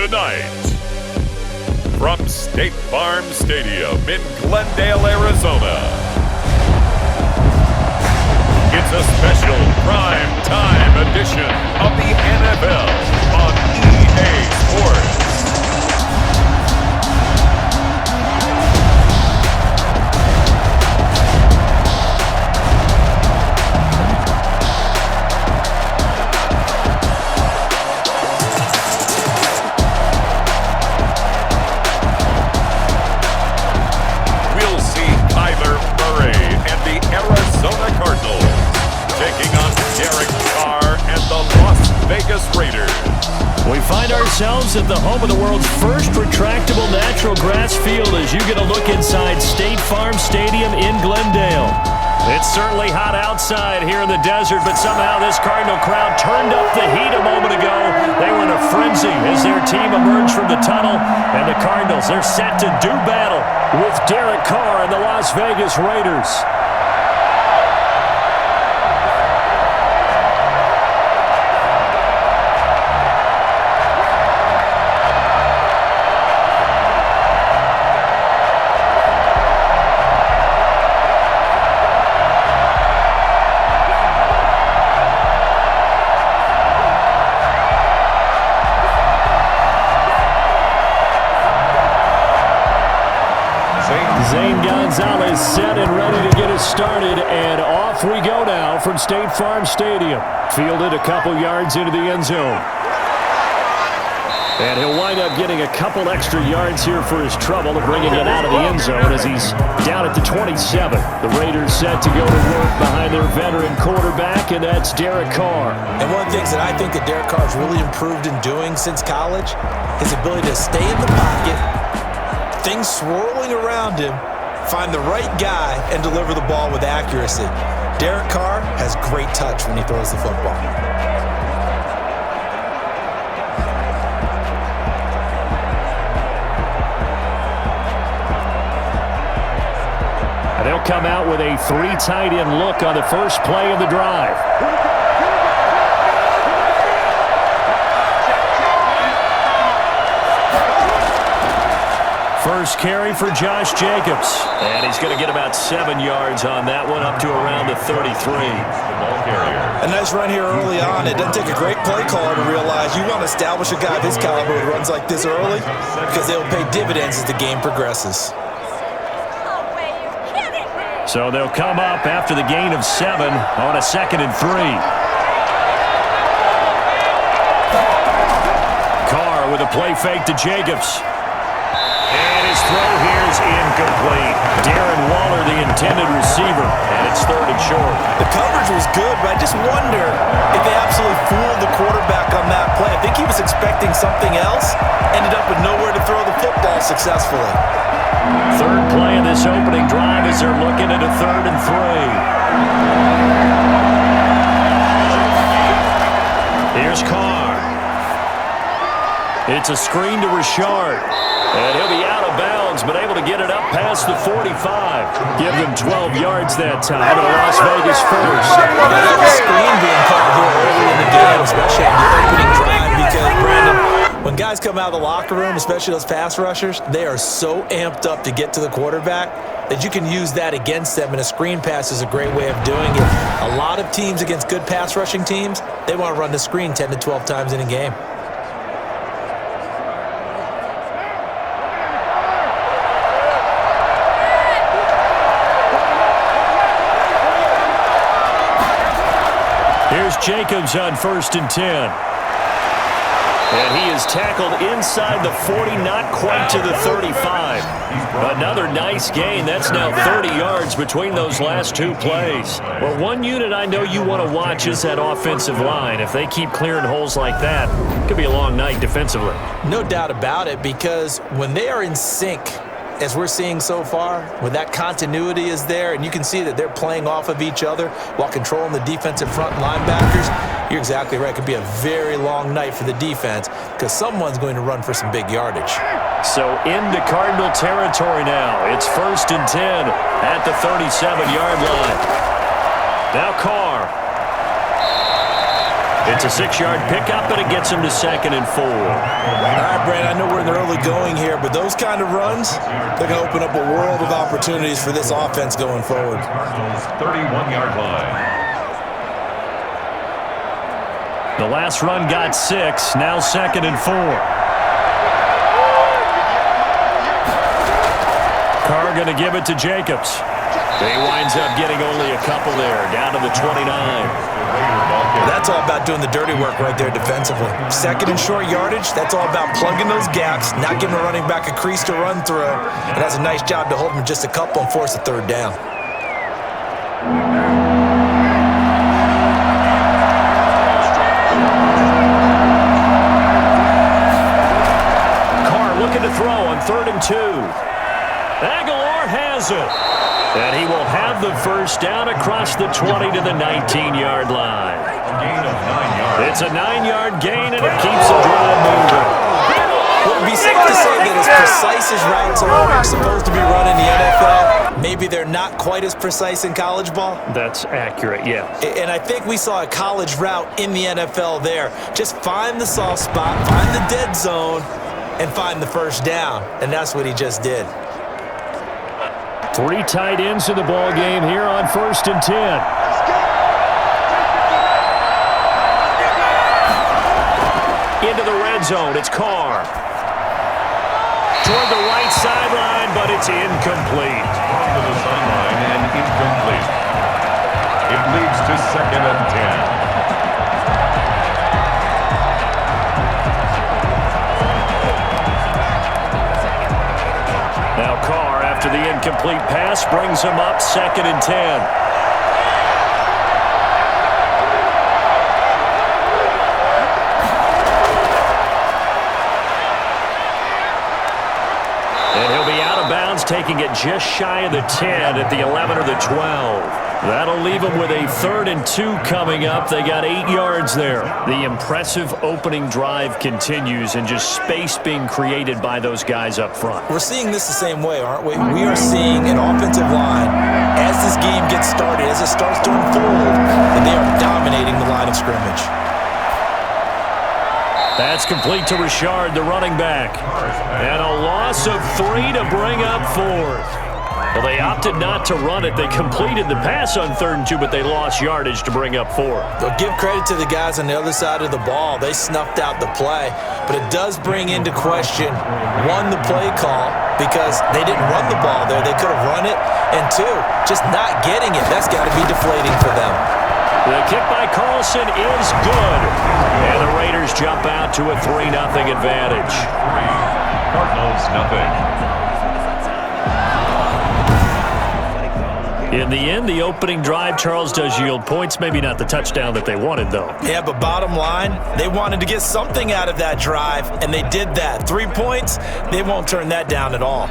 tonight. From State Farm Stadium in Glendale, Arizona, it's a special prime time edition of the NFL on EA Sports. Arizona Cardinals taking on Derek Carr and the Las Vegas Raiders. We find ourselves at the home of the world's first retractable natural grass field as you get a look inside State Farm Stadium in Glendale. It's certainly hot outside here in the desert, but somehow this Cardinal crowd turned up the heat a moment ago. They were in a frenzy as their team emerged from the tunnel, and the Cardinals, they're set to do battle with Derek Carr and the Las Vegas Raiders. Set and ready to get us started, and off we go now from State Farm Stadium. Fielded a couple yards into the end zone. And he'll wind up getting a couple extra yards here for his trouble of bringing it out of the end zone as he's down at the 27. The Raiders set to go to work behind their veteran quarterback, and that's Derek Carr. And one of the things that I think that Derek Carr has really improved in doing since college, his ability to stay in the pocket, things swirling around him, find the right guy, and deliver the ball with accuracy. Derek Carr has great touch when he throws the football. And they'll come out with a three tight end look on the first play of the drive. First carry for Josh Jacobs. And he's going to get about 7 yards on that one, up to around the 33. A nice run here early on. It doesn't take a great play caller to realize you want to establish a guy of his caliber who runs like this early because they'll pay dividends as the game progresses. So they'll come up after the gain of 7 on a 2nd and 3. Carr with a play fake to Jacobs. His throw here is incomplete. Darren Waller, the intended receiver, and it's 3rd and short. The coverage was good, but I just wonder if they absolutely fooled the quarterback on that play. I think he was expecting something else, ended up with nowhere to throw the football successfully. Third play of this opening drive as they're looking at a 3rd and 3. Here's Carr. It's a screen to Richard. And he'll be out of bounds, but able to get it up past the 45. Give them 12 yards that time, and Las Vegas first. That screen being called here early in the game, especially on the opening drive, because, Brandon, when guys come out of the locker room, especially those pass rushers, they are so amped up to get to the quarterback that you can use that against them, and a screen pass is a great way of doing it. A lot of teams against good pass rushing teams, they want to run the screen 10 to 12 times in a game. Here's Jacobs on 1st and 10. And he is tackled inside the 40, not quite to the 35. Another nice gain. That's now 30 yards between those last 2 plays. Well, one unit I know you want to watch is that offensive line. If they keep clearing holes like that, it could be a long night defensively. No doubt about it, because when they are in sync, as we're seeing so far, when that continuity is there, and you can see that they're playing off of each other while controlling the defensive front linebackers, you're exactly right. It could be a very long night for the defense because someone's going to run for some big yardage. So into Cardinal territory now. It's 1st and 10 at the 37-yard line. Now Carr. It's a 6-yard pickup, and it gets him to 2nd and 4. All right, Brandon, I know we're in the early going here, but those kind of runs, they're going to open up a world of opportunities for this offense going forward. Cardinals 31-yard line. The last run got 6, now 2nd and 4. Carr going to give it to Jacobs. He winds up getting only a couple there, down to the 29. That's all about doing the dirty work right there defensively. 2nd and short yardage, that's all about plugging those gaps, not giving a running back a crease to run through. It does a nice job to hold him just a couple and force a 3rd down. Carr looking to throw on 3rd and 2. Aguilar has it. And he will have the first down across the 20 to the 19-yard line. Gain of 9 yards. It's a 9-yard gain, and it keeps the drive moving. Would it be safe to say that as precise as routes are supposed to be run in the NFL, maybe they're not quite as precise in college ball? That's accurate, yeah. And I think we saw a college route in the NFL there. Just find the soft spot, find the dead zone, and find the first down. And that's what he just did. 3 tight ends in the ball game here on 1st and 10. Into the red zone, it's Carr. Toward the right sideline, but it's incomplete. To the sideline and incomplete. It leads to 2nd and 10. Now Carr, after the incomplete pass, brings him up 2nd and 10. And he'll be out of bounds, taking it just shy of the 10 at the 11 or the 12. That'll leave them with a 3rd and 2 coming up. They got 8 yards there. The impressive opening drive continues, and just space being created by those guys up front. We're seeing this the same way, aren't we? We are seeing an offensive line, as this game gets started, as it starts to unfold, and they are dominating the line of scrimmage. That's complete to Richard, the running back. And a loss of 3 to bring up 4th. Well, they opted not to run it. They completed the pass on 3rd and 2, but they lost yardage to bring up 4. They'll give credit to the guys on the other side of the ball. They snuffed out the play. But it does bring into question, 1, the play call, because they didn't run the ball there. They could have run it. And 2, just not getting it. That's got to be deflating for them. The kick by Carlson is good. And the Raiders jump out to a 3-0 advantage. Cardinals nothing. In the end, the opening drive, Charles, does yield points. Maybe not the touchdown that they wanted, though. Yeah, but bottom line, they wanted to get something out of that drive, and they did that. 3 points, they won't turn that down at all.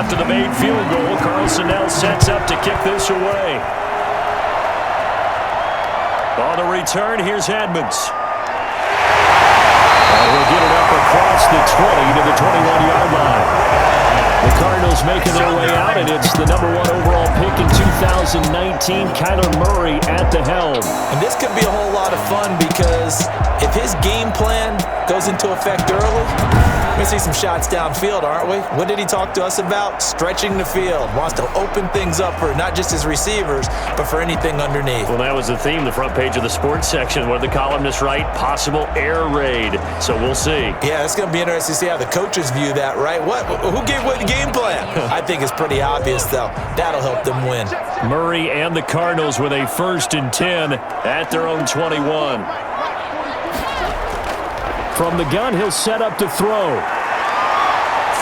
After the made field goal, Carlson now sets up to kick this away. On the return, here's Edmonds. And he'll get it up across the 20 to the 21-yard line. The Cardinals making their way out, and it's the number 1 overall pick in 2019, Kyler Murray at the helm. And this could be a whole lot of fun because if his game plan goes into effect early, we're going to see some shots downfield, aren't we? What did he talk to us about? Stretching the field. Wants to open things up for not just his receivers, but for anything underneath. Well, that was the theme, the front page of the sports section. What did the columnists write? Possible air raid. So we'll see. Yeah, it's going to be interesting to see how the coaches view that, right? Who gave away the game plan? I think it's pretty obvious, though. That'll help them win. Murray and the Cardinals with a 1st and 10 at their own 21. From the gun, he'll set up to throw.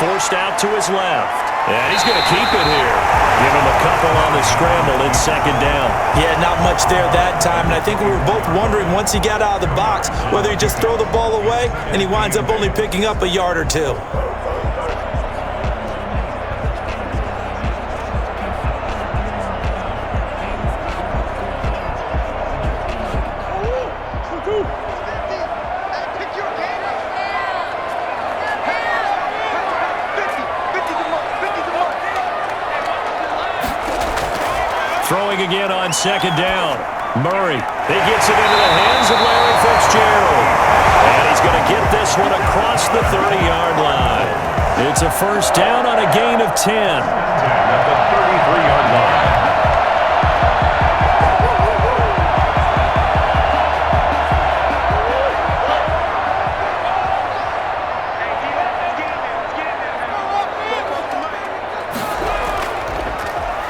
Forced out to his left. And he's going to keep it here. Give him a couple on the scramble. It's 2nd down. Yeah, not much there that time. And I think we were both wondering once he got out of the box whether he just throw the ball away and he winds up only picking up a yard or 2. Throwing again on second down. Murray. He gets it into the hands of Larry Fitzgerald. And he's going to get this one across the 30-yard line. It's a first down on a gain of 10. At the 33-yard line.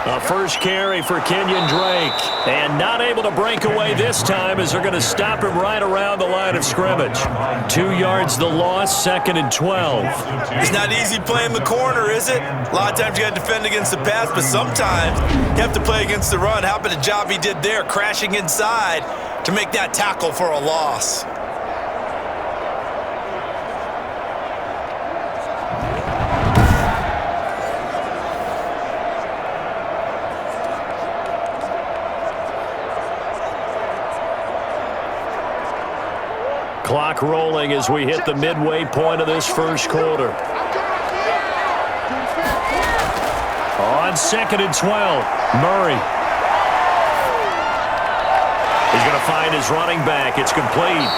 A first carry for Kenyon Drake. And not able to break away this time as they're going to stop him right around the line of scrimmage. 2 yards the loss, 2nd and 12. It's not easy playing the corner, is it? A lot of times you got to defend against the pass, but sometimes you have to play against the run. How about the job he did there, crashing inside to make that tackle for a loss? Clock rolling as we hit the midway point of this first quarter. On 2nd and 12, Murray. He's going to find his running back. It's complete.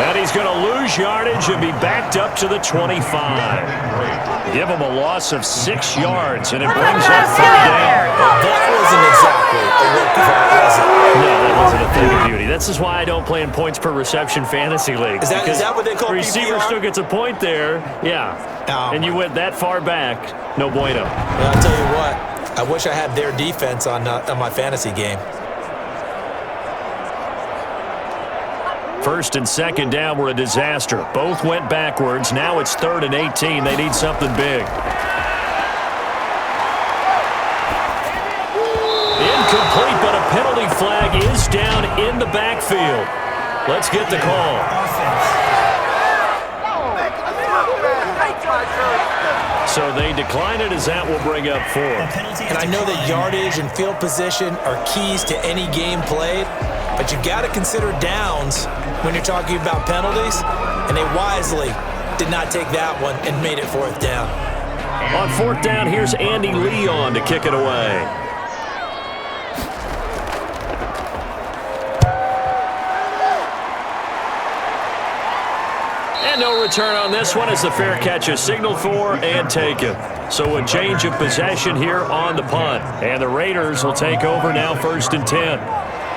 And he's going to lose yardage and be backed up to the 25. Give him a loss of 6 yards, and it brings up 3rd down. That wasn't exactly a work of art, was it? No, that wasn't a thing of beauty. This is why I don't play in points per reception fantasy leagues. Is that what they call receiver PPR? still gets a point there, yeah. Oh, and you went that far back, no bueno. Well, I'll tell you what. I wish I had their defense on my fantasy game. 1st and 2nd down were a disaster. Both went backwards. Now it's 3rd and 18. They need something big. Incomplete, but a penalty flag is down in the backfield. Let's get the call. So they decline it as that will bring up 4. And I know that yardage and field position are keys to any game played, but you got to consider downs when you're talking about penalties, and they wisely did not take that one and made it 4th down. On 4th down, here's Andy Leon to kick it away. And no return on this one as the fair catch is signaled for and taken. So a change of possession here on the punt. And the Raiders will take over now 1st and 10.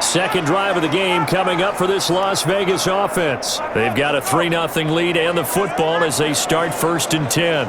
Second drive of the game coming up for this Las Vegas offense. They've got a 3-0 lead and the football as they start 1st and 10.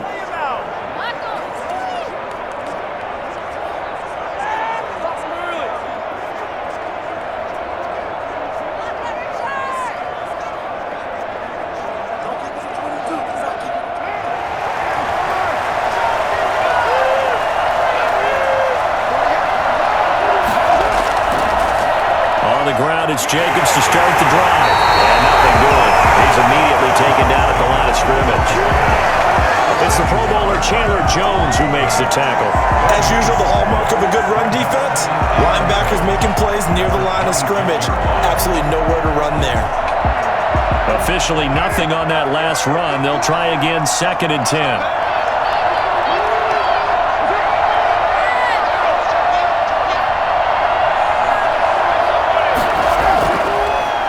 It's Jacobs to start the drive. And nothing doing. He's immediately taken down at the line of scrimmage. It's the Pro Bowler Chandler Jones who makes the tackle. As usual, the hallmark of a good run defense, linebackers making plays near the line of scrimmage. Absolutely nowhere to run there. Officially nothing on that last run. They'll try again 2nd and 10.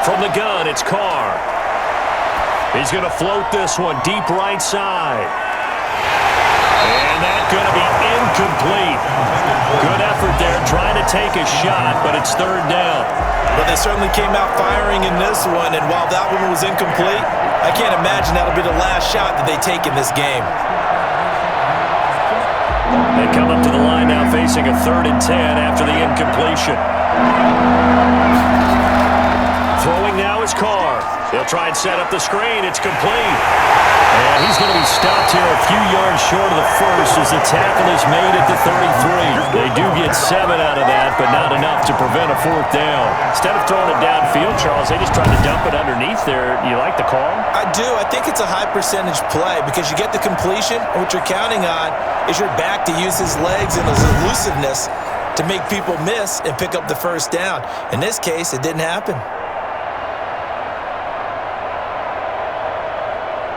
From the gun, it's Carr. He's going to float this one deep right side. And that's going to be incomplete. Good effort there trying to take a shot, but it's 3rd down. But they certainly came out firing in this one, and while that one was incomplete, I can't imagine that'll be the last shot that they take in this game. They come up to the line now facing a 3rd and 10 after the incompletion. Throwing now is Carr. He'll try and set up the screen. It's complete. And he's going to be stopped here a few yards short of the first as the tackle is made at the 33. They do get 7 out of that, but not enough to prevent a 4th down. Instead of throwing it downfield, Charles, they just tried to dump it underneath there. You like the call? I do. I think it's a high percentage play because you get the completion, and what you're counting on is your back to use his legs and his elusiveness to make people miss and pick up the 1st down. In this case, it didn't happen.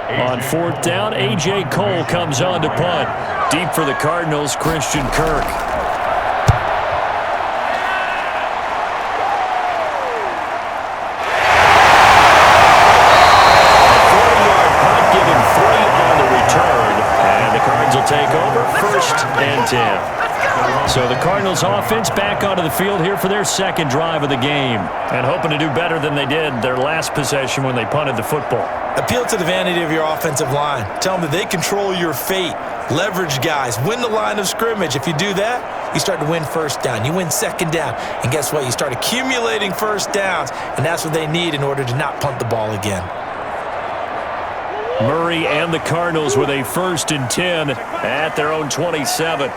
On 4th down, A.J. Cole comes on to punt. Deep for the Cardinals, Christian Kirk. and 10. So the Cardinals offense back onto the field here for their second drive of the game, and hoping to do better than they did their last possession when they punted the football. Appeal to the vanity of your offensive line. Tell them that they control your fate. Leverage guys. Win the line of scrimmage. If you do that, you start to win first down. You win second down. And guess what? You start accumulating first downs, and that's what they need in order to not punt the ball again. Murray and the Cardinals with a 1st and 10 at their own 27.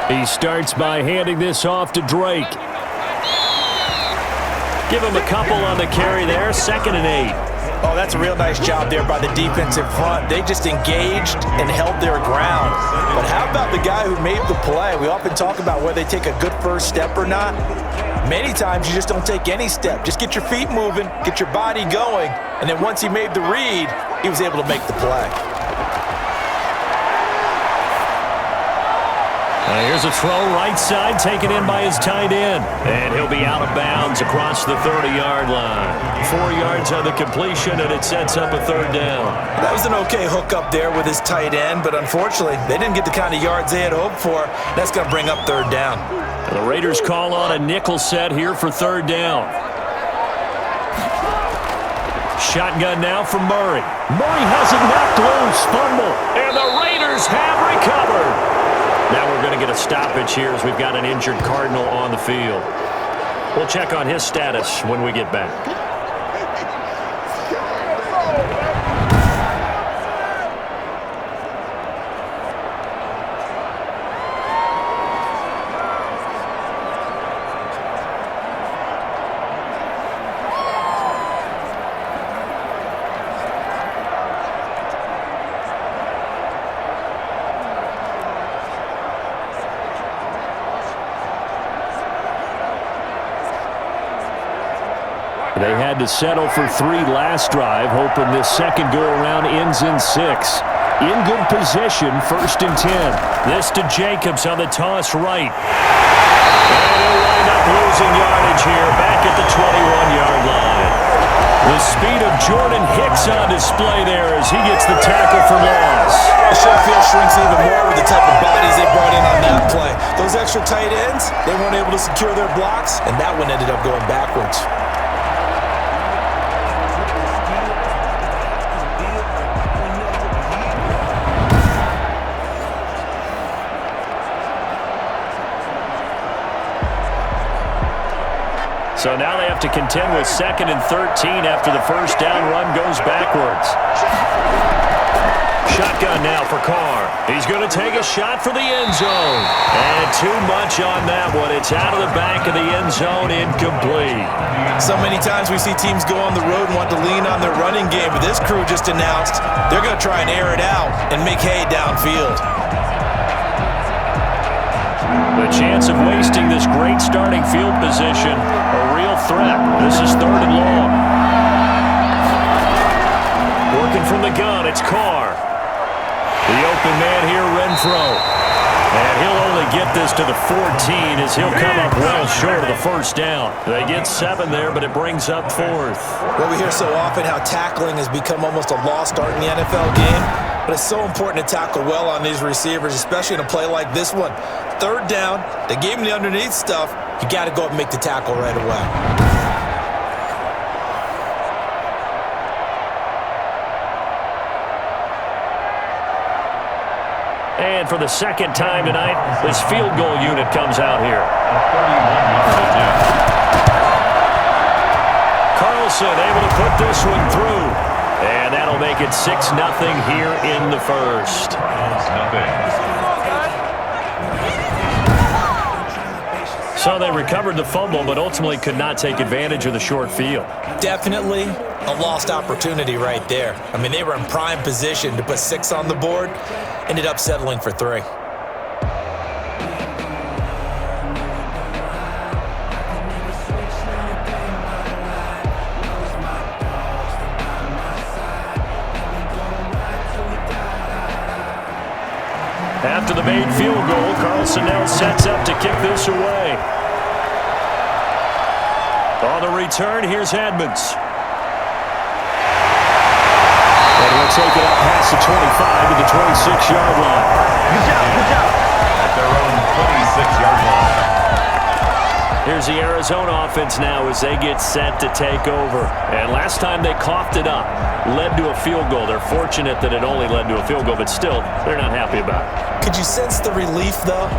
He starts by handing this off to Drake. Give him a couple on the carry there, 2nd and 8. Oh, that's a real nice job there by the defensive front. They just engaged and held their ground. But how about the guy who made the play? We often talk about whether they take a good first step or not. Many times you just don't take any step. Just get your feet moving, get your body going, and then once he made the read, he was able to make the play. Here's a throw right side taken in by his tight end. And he'll be out of bounds across the 30-yard line. 4 yards on the completion, and it sets up a 3rd down. That was an okay hook up there with his tight end, but unfortunately, they didn't get the kind of yards they had hoped for. That's going to bring up 3rd down. The Raiders call on a nickel set here for 3rd down. Shotgun now from Murray. Murray has it knocked loose, fumble, and the Raiders have recovered. Now we're going to get a stoppage here as we've got an injured Cardinal on the field. We'll check on his status when we get back. They had to settle for 3 last drive, hoping this second go-around ends in 6. In good position, 1st and 10. This to Jacobs on the toss right. And he'll wind up losing yardage here, back at the 21-yard line. The speed of Jordan Hicks on display there as he gets the tackle for loss. The short field shrinks even more with the type of bodies they brought in on that play. Those extra tight ends, they weren't able to secure their blocks, and that one ended up going backwards. So now they have to contend with 2nd and 13 after the 1st down run goes backwards. Shotgun now for Carr. He's going to take a shot for the end zone. And too much on that one. It's out of the back of the end zone, incomplete. So many times we see teams go on the road and want to lean on their running game, but this crew just announced they're going to try and air it out and make hay downfield. The chance of wasting this great starting field position, a real threat. This is 3rd and long. Working from the gun, it's Carr. The open man here, Renfro. And he'll only get this to the 14 as he'll come up well short of the 1st down. They get 7 there, but it brings up 4th. Well, we hear so often how tackling has become almost a lost art in the NFL game, but it's so important to tackle well on these receivers, especially in a play like this one. 3rd down, they gave him the underneath stuff. You got to go up and make the tackle right away. And for the 2nd time tonight, this field goal unit comes out here. Carlson able to put this one through. And that'll make it 6-0 here in the 1st. So they recovered the fumble, but ultimately could not take advantage of the short field. Definitely a lost opportunity right there. I mean, they were in prime position to put 6 on the board, ended up settling for 3. After the made field goal, Carlson now sets up to kick this away. On the return, here's Edmonds. Edwards take it up past the 25 to the 26-yard line. Good job. At their own 26-yard line. Here's the Arizona offense now as they get set to take over. And last time they coughed it up, led to a field goal. They're fortunate that it only led to a field goal, but still, they're not happy about it. Could you sense the relief, though,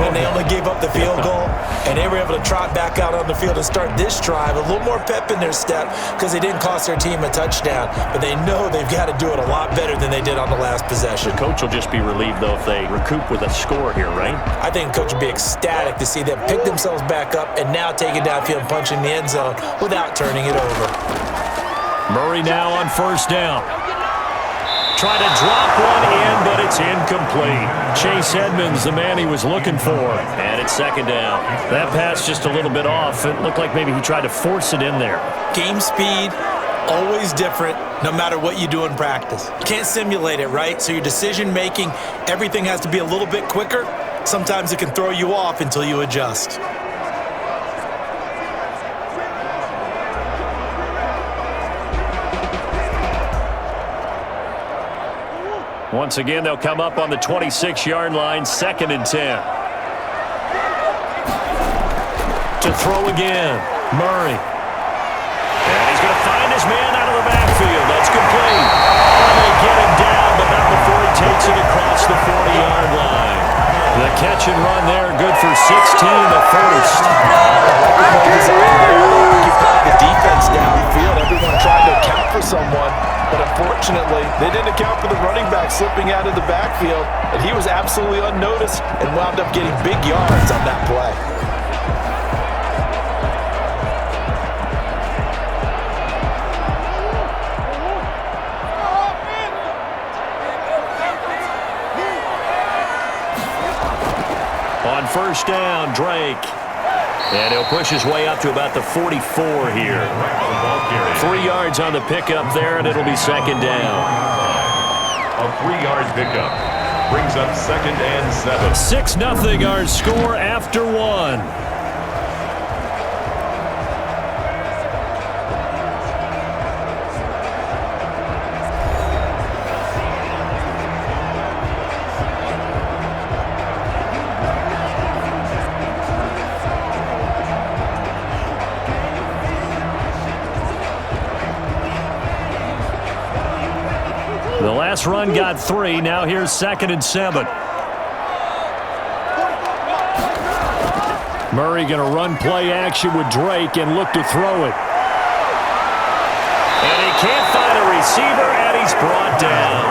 when they only gave up the field goal and they were able to trot back out on the field and start this drive? A little more pep in their step because they didn't cost their team a touchdown, but they know they've got to do it a lot better than they did on the last possession. The coach will just be relieved, though, if they recoup with a score here, right? I think the coach would be ecstatic to see them pick themselves back up and now take it downfield and punch in the end zone without turning it over. Murray now on first down. Try to drop one in, but it's incomplete. Chase Edmonds, the man he was looking for. And it's second down. That pass just a little bit off. It looked like maybe he tried to force it in there. Game speed, always different, no matter what you do in practice. You can't simulate it, right? So your decision-making, everything has to be a little bit quicker. Sometimes it can throw you off until you adjust. Once again, they'll come up on the 26-yard line, 2nd and 10. To throw again, Murray. And he's going to find his man out of the backfield. That's complete. And they get him down, but not before he takes it across the 40-yard line. The catch and run there, good for 16, the first. You've got the defense downfield. Everyone trying to account for someone. But unfortunately, they didn't account for the running back slipping out of the backfield, and he was absolutely unnoticed and wound up getting big yards on that play. On first down, Drake. And he'll push his way up to about the 44 here. 3 yards on the pickup there, and it'll be second down. A 3-yard pickup brings up 2nd and 7. 6-0 our score after one. The last run got 3. Now here's 2nd and 7. Murray going to run play action with Drake and look to throw it. And he can't find a receiver, and he's brought down.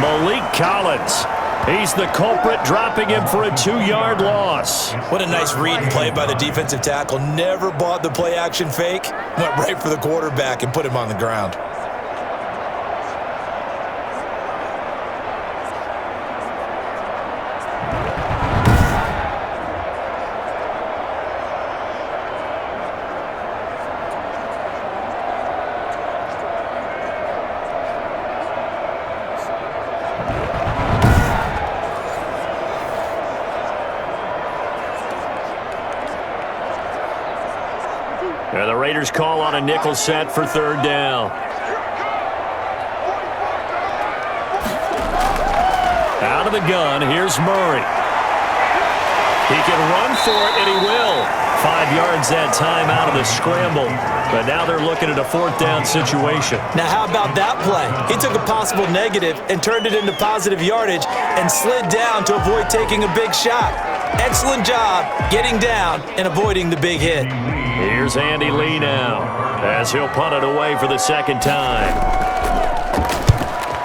Malik Collins. He's the culprit, dropping him for a 2-yard loss. What a nice read and play by the defensive tackle. Never bought the play action fake. Went right for the quarterback and put him on the ground. And the Raiders call on a nickel set for 3rd down. Out of the gun, here's Murray. He can run for it, and he will. 5 yards that time out of the scramble. But now they're looking at a 4th down situation. Now how about that play? He took a possible negative and turned it into positive yardage and slid down to avoid taking a big shot. Excellent job getting down and avoiding the big hit. Here's Andy Lee now as he'll punt it away for the 2nd time.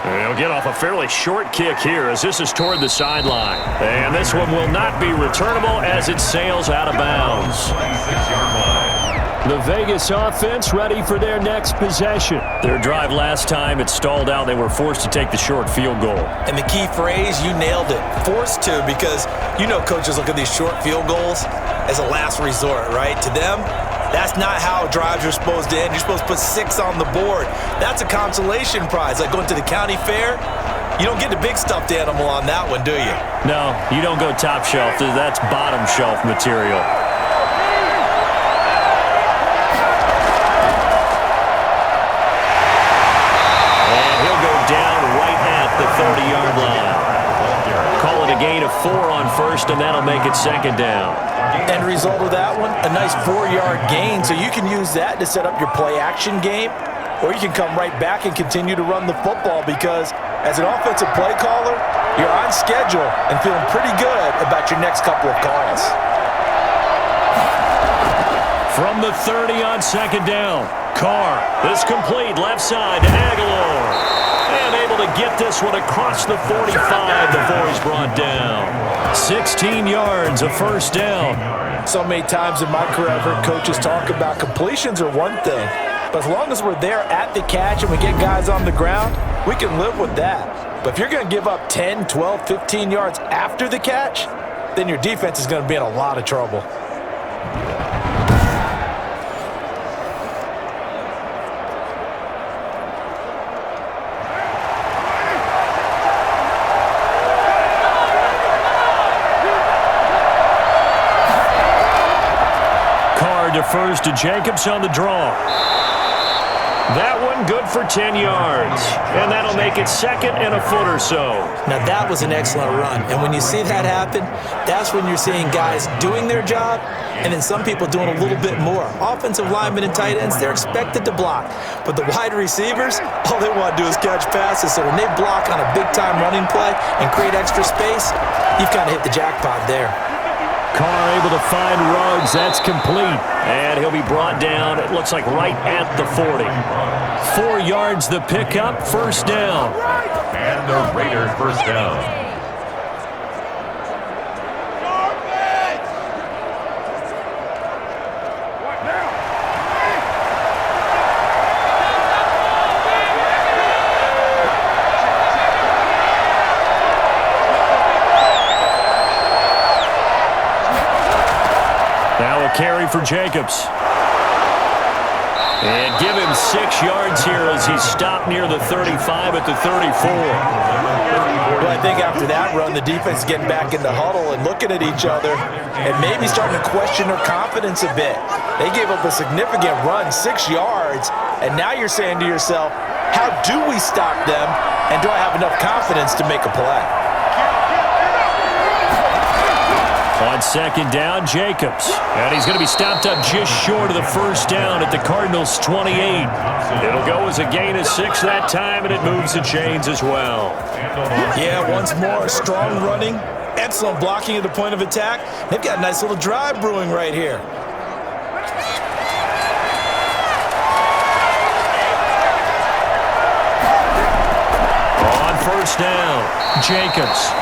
And he'll get off a fairly short kick here as this is toward the sideline. And this one will not be returnable as it sails out of bounds. 26-yard line. The Vegas offense ready for their next possession. Their drive last time, it stalled out. They were forced to take the short field goal. And the key phrase, you nailed it. Forced to, because you know coaches look at these short field goals as a last resort, right? To them, that's not how drives are supposed to end. You're supposed to put 6 on the board. That's a consolation prize. Like going to the county fair, you don't get the big stuffed animal on that one, do you? No, you don't go top shelf. That's bottom shelf material. with 4 on first, and that'll make it second down. End result of that one, a nice 4-yard gain, so you can use that to set up your play-action game, or you can come right back and continue to run the football because as an offensive play caller, you're on schedule and feeling pretty good about your next couple of calls. From the 30 on second down, Carr is complete left side to Aguilar. And able to get this one across the 45 before he's brought down. 16 yards, a first down. So many times in my career, I've heard coaches talk about completions are one thing, but as long as we're there at the catch and we get guys on the ground, we can live with that. But if you're going to give up 10, 12, 15 yards after the catch, then your defense is going to be in a lot of trouble. Defers to Jacobs on the draw. That one good for 10 yards. And that'll make it second and a foot or so. Now that was an excellent run. And when you see that happen, that's when you're seeing guys doing their job and then some people doing a little bit more. Offensive linemen and tight ends, they're expected to block. But the wide receivers, all they want to do is catch passes. So when they block on a big-time running play and create extra space, you've kind of hit the jackpot there. Carr able to find Ruggs. That's complete. And he'll be brought down, it looks like right at the 40. 4 yards the pickup, first down. And the Raiders first down. Carry for Jacobs. And give him 6 yards here as he's stopped near the 35 at the 34. Well, I think after that run, the defense is getting back in the huddle and looking at each other and maybe starting to question their confidence a bit. They gave up a significant run, 6 yards, and now you're saying to yourself, how do we stop them, and do I have enough confidence to make a play? On second down, Jacobs. And he's going to be stopped up just short of the first down at the Cardinals' 28. It'll go as a gain of 6 that time, and it moves the chains as well. Yeah, once more, strong running, excellent blocking at the point of attack. They've got a nice little drive brewing right here. On first down, Jacobs.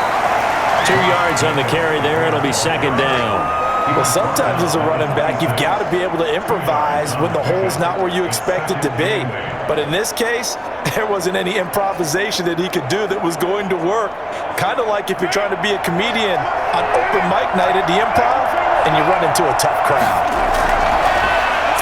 2 yards on the carry there. It'll be second down. Well, sometimes as a running back, you've got to be able to improvise when the hole's not where you expect it to be. But in this case, there wasn't any improvisation that he could do that was going to work. Kind of like if you're trying to be a comedian on open mic night at the Improv and you run into a tough crowd.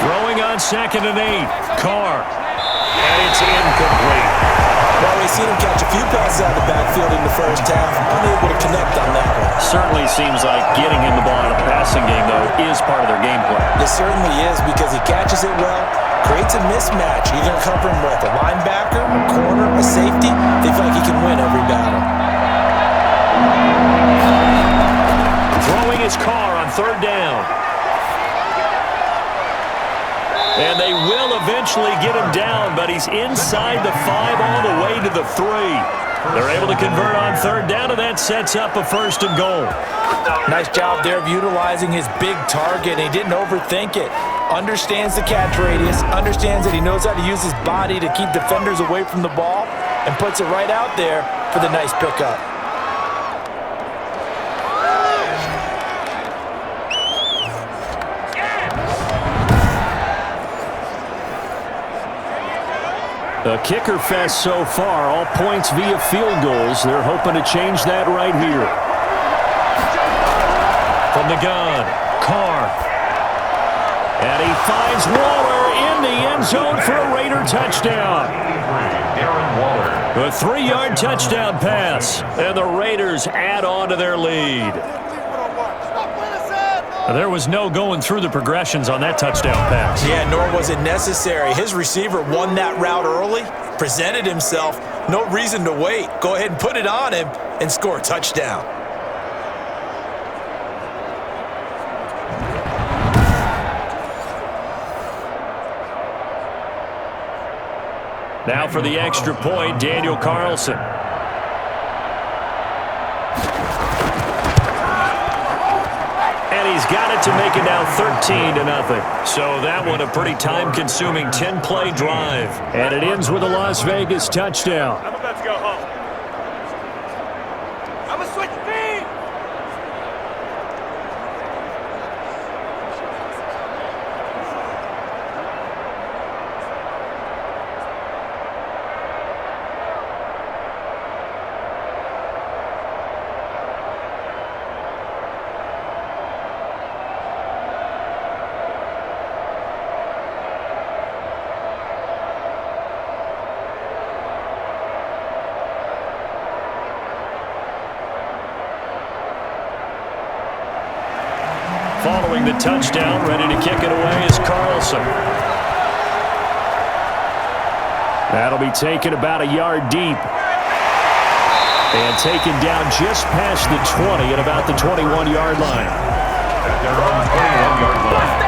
Throwing on second and 8. Carr. And it's incomplete. Well, we've seen him catch a few passes out of the backfield in the first half. Unable to connect on that one. Certainly seems like getting him the ball in a passing game, though, is part of their game plan. It certainly is because he catches it well, creates a mismatch. You're going to cover him with a linebacker, a corner, a safety. They feel like he can win every battle. Throwing his Carr on third down. And they will eventually get him down, but he's inside the 5 all the way to the 3. They're able to convert on third down, and that sets up a first and goal. Nice job there of utilizing his big target. He didn't overthink it. Understands the catch radius, understands that he knows how to use his body to keep defenders away from the ball, and puts it right out there for the nice pickup. A kicker fest so far, all points via field goals. They're hoping to change that right here. From the gun, Carr. And he finds Waller in the end zone for a Raider touchdown. A 3-yard touchdown pass, and the Raiders add on to their lead. There was no going through the progressions on that touchdown pass. Yeah, nor was it necessary. His receiver won that route early, presented himself, no reason to wait. Go ahead and put it on him and score a touchdown. Now for the extra point, Daniel Carlson. And he's got it to make it now 13-0. So that one a pretty time-consuming 10-play drive. And it ends with a Las Vegas touchdown. I'm about to go home. I'm going to switch teams. Following the touchdown, ready to kick it away is Carlson. That'll be taken about a yard deep. And taken down just past the 20 at about the 21-yard line. They're on the 21-yard line.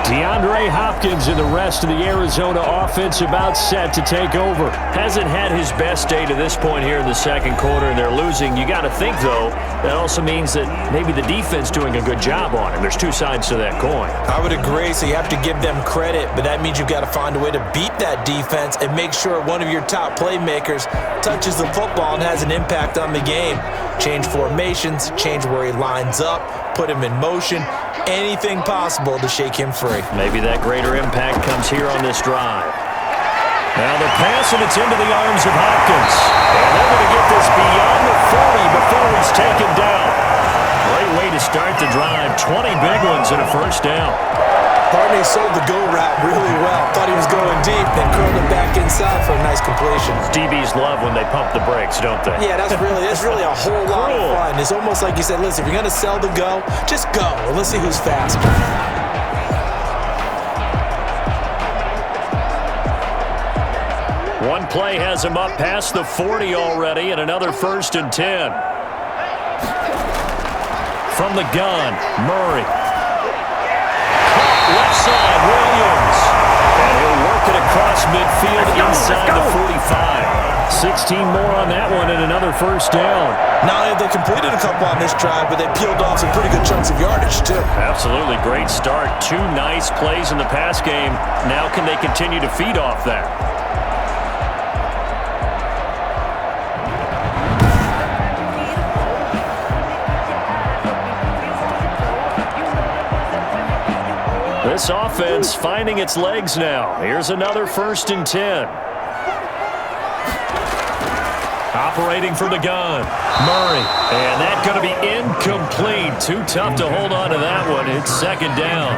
DeAndre Hopkins and the rest of the Arizona offense about set to take over. Hasn't had his best day to this point here in the second quarter, and they're losing. You got to think, though, that also means that maybe the defense doing a good job on him. There's two sides to that coin. I would agree, so you have to give them credit, but that means you've got to find a way to beat that defense and make sure one of your top playmakers touches the football and has an impact on the game. Change formations, change where he lines up, put him in motion, anything possible to shake him free. Maybe that greater impact comes here on this drive. Now the pass, and it's into the arms of Hopkins. And they're going to get this beyond the 40 before he's taken down. Great way to start the drive. 20 big ones and a first down. Barney sold the go route really well. Thought he was going deep, then curled it back inside for a nice completion. DBs love when they pump the brakes, don't they? Yeah, that's really a whole lot of fun. It's almost like you said, listen, if you're going to sell the go, just go. And let's see who's faster. One play has him up past the 40 already, and another 1st and 10. From the gun, Murray. Left side, Williams. And he'll work it across midfield inside the 45. 16 more on that one and another first down. Not only have they completed a couple on this drive, but they peeled off some pretty good chunks of yardage, too. Absolutely great start. Two nice plays in the pass game. Now can they continue to feed off that? This offense finding its legs now. Here's another 1st and 10. Operating from the gun, Murray. And that's going to be incomplete. Too tough to hold on to that one. It's 2nd down.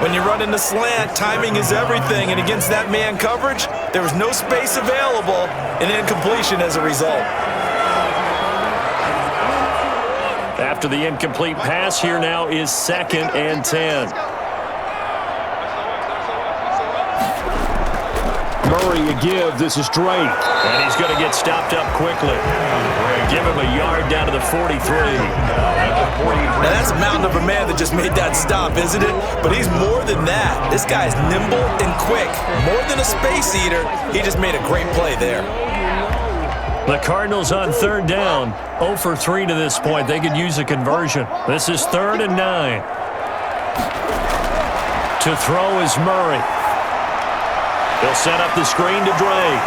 When you run in the slant, timing is everything. And against that man coverage, there was no space available, and incompletion as a result. After the incomplete pass, here now is 2nd and 10. Murray a give. This is Drake. And he's going to get stopped up quickly. Give him a yard down to the 43. Now that's a mountain of a man that just made that stop, isn't it? But he's more than that. This guy's nimble and quick. More than a space eater, he just made a great play there. The Cardinals on 3rd down. 0 for 3 to this point. They could use a conversion. This is 3rd and 9. To throw is Murray. They'll set up the screen to Drake.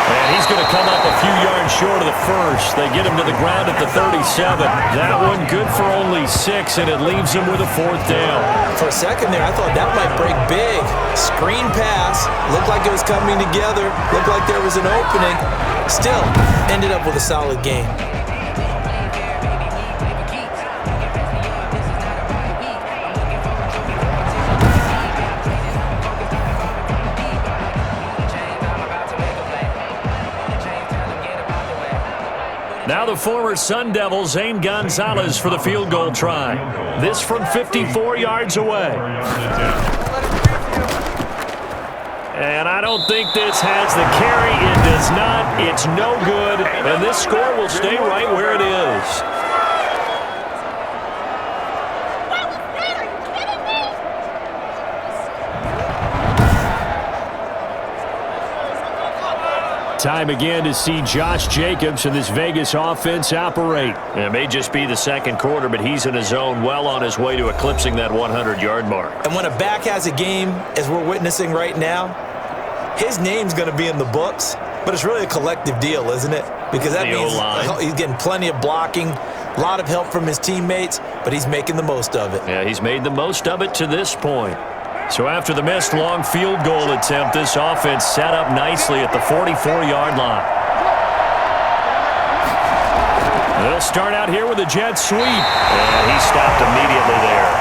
And he's going to come up a few yards short of the first. They get him to the ground at the 37. That one good for only 6, and it leaves him with a 4th down. For a second there, I thought that might break big. Screen pass. Looked like it was coming together. Looked like there was an opening. Still, ended up with a solid game. Now the former Sun Devil, Zane Gonzalez, for the field goal try. This from 54 yards away. And I don't think this has the carry. It does not. It's no good. And this score will stay right where it is. Time again to see Josh Jacobs and this Vegas offense operate. It may just be the second quarter, but he's in his zone well on his way to eclipsing that 100-yard mark. And when a back has a game, as we're witnessing right now, his name's going to be in the books, but it's really a collective deal, isn't it? Because that means he's getting plenty of blocking, a lot of help from his teammates, but he's making the most of it. Yeah, he's made the most of it to this point. So after the missed long field goal attempt, this offense set up nicely at the 44-yard line. They'll start out here with a jet sweep. And he stopped immediately there.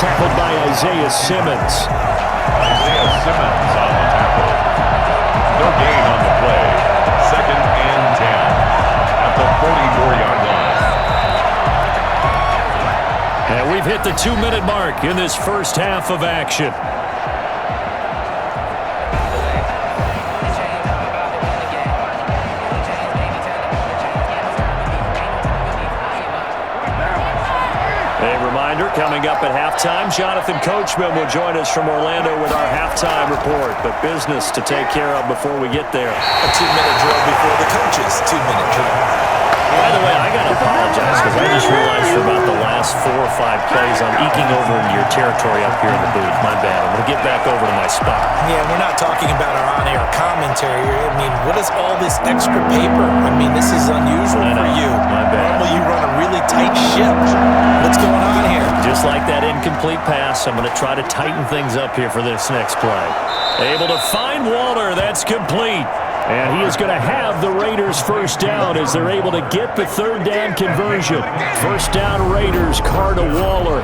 Tackled by Isaiah Simmons. Isaiah Simmons on the tackle. No gain on the play. 2nd and 10 at the 44-yard line. And we've hit the 2-minute mark in this first half of action. A reminder, coming up at halftime, Jonathan Coachman will join us from Orlando with our halftime report. But business to take care of before we get there. A 2-minute drill before the coaches' 2-minute drill. By the way, I got to apologize because I just realized for about the last 4 or 5 plays I'm eking over into your territory up here in the booth. My bad. I'm going to get back over to my spot. Yeah, we're not talking about our on-air commentary. I mean, what is all this extra paper? I mean, this is unusual for you. My bad. Normally you run a really tight ship. What's going on here? Just like that incomplete pass, I'm going to try to tighten things up here for this next play. Able to find Waller. That's complete. And he is going to have the Raiders first down as they're able to get the 3rd down conversion. First down Raiders, Carr to Waller.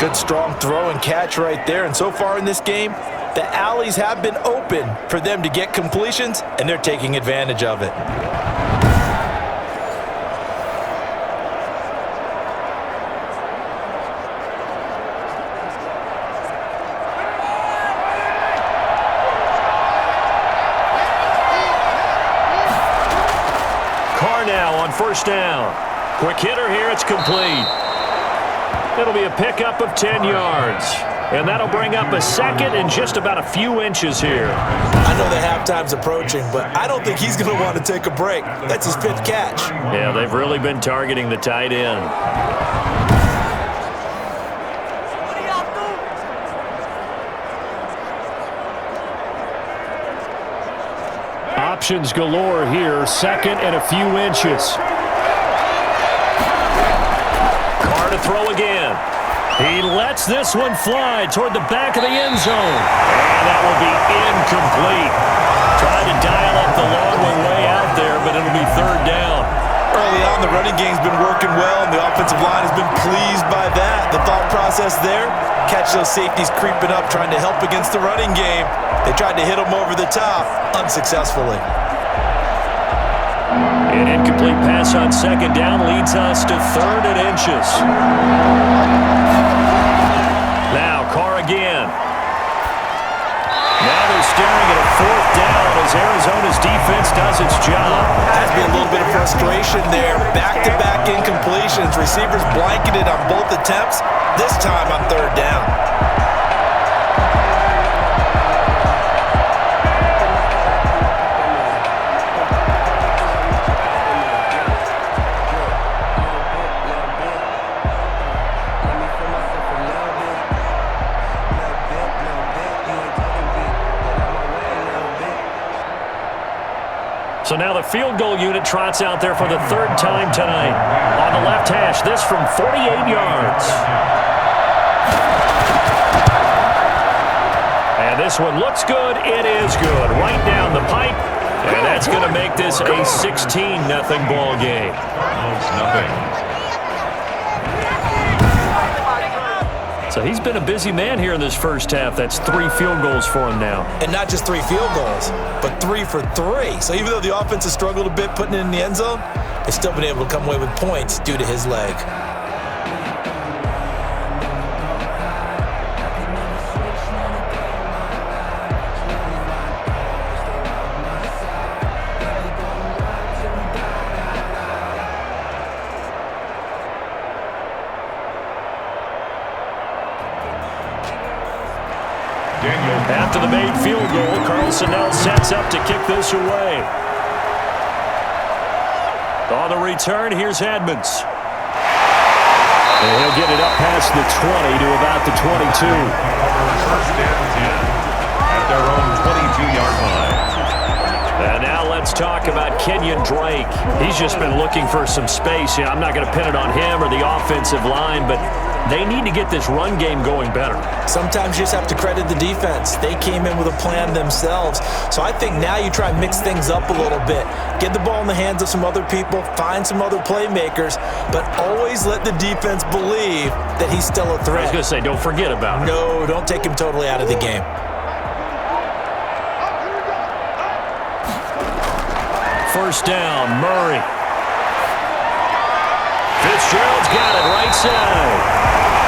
Good strong throw and catch right there. And so far in this game, the alleys have been open for them to get completions, and they're taking advantage of it. First down. Quick hitter here. It's complete. It'll be a pickup of 10 yards. And that'll bring up a 2nd and just about a few inches here. I know the halftime's approaching, but I don't think he's going to want to take a break. That's his 5th catch. Yeah, they've really been targeting the tight end. Options galore here. 2nd and a few inches. Carr to throw again. He lets this one fly toward the back of the end zone. And that will be incomplete. Tried to dial up the long one way out there, but it'll be 3rd down. Early on, the running game's been working well, and the offensive line has been pleased by that. The thought process there, catch those safeties creeping up, trying to help against the running game. They tried to hit them over the top, unsuccessfully. An incomplete pass on 2nd down leads us to 3rd and inches. Now Carr again. Now they're staring at a 4th down as Arizona's defense does its job. Has been a little bit of frustration there. Back-to-back incompletions. Receivers blanketed on both attempts. This time on 3rd down. So now the field goal unit trots out there for the 3rd time tonight. On the left hash, this from 48 yards. And this one looks good. It is good. Right down the pipe. And that's going to make this a 16-0 ball game. It's nothing. So he's been a busy man here in this first half. That's 3 field goals for him now. And not just 3 field goals, but 3 for 3. So even though the offense has struggled a bit putting it in the end zone, they've still been able to come away with points due to his leg. Daniel After the made field goal, Carlson now sets up to kick this away. On the return, here's Edmonds. And he'll get it up past the 20 to about the 22. First and 10 at their own 22-yard line. And now let's talk about Kenyon Drake. He's just been looking for some space. I'm not going to pin it on him or the offensive line, but they need to get this run game going better. Sometimes you just have to credit the defense. They came in with a plan themselves. So I think now you try and mix things up a little bit. Get the ball in the hands of some other people, find some other playmakers, but always let the defense believe that he's still a threat. I was going to say, don't forget about it. No, don't take him totally out of the game. First down, Murray. Fitzgerald's got it right side.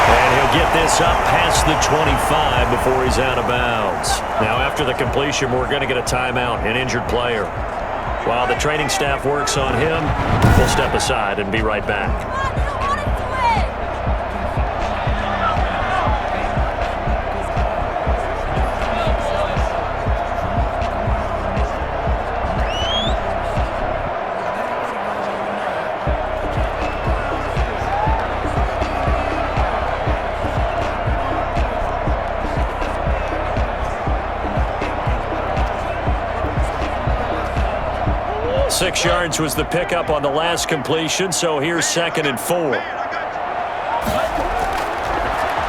And he'll get this up past the 25 before he's out of bounds. Now, after the completion, we're going to get a timeout, an injured player. While the training staff works on him, we'll step aside and be right back. 6 yards was the pickup on the last completion, so here's 2nd and 4.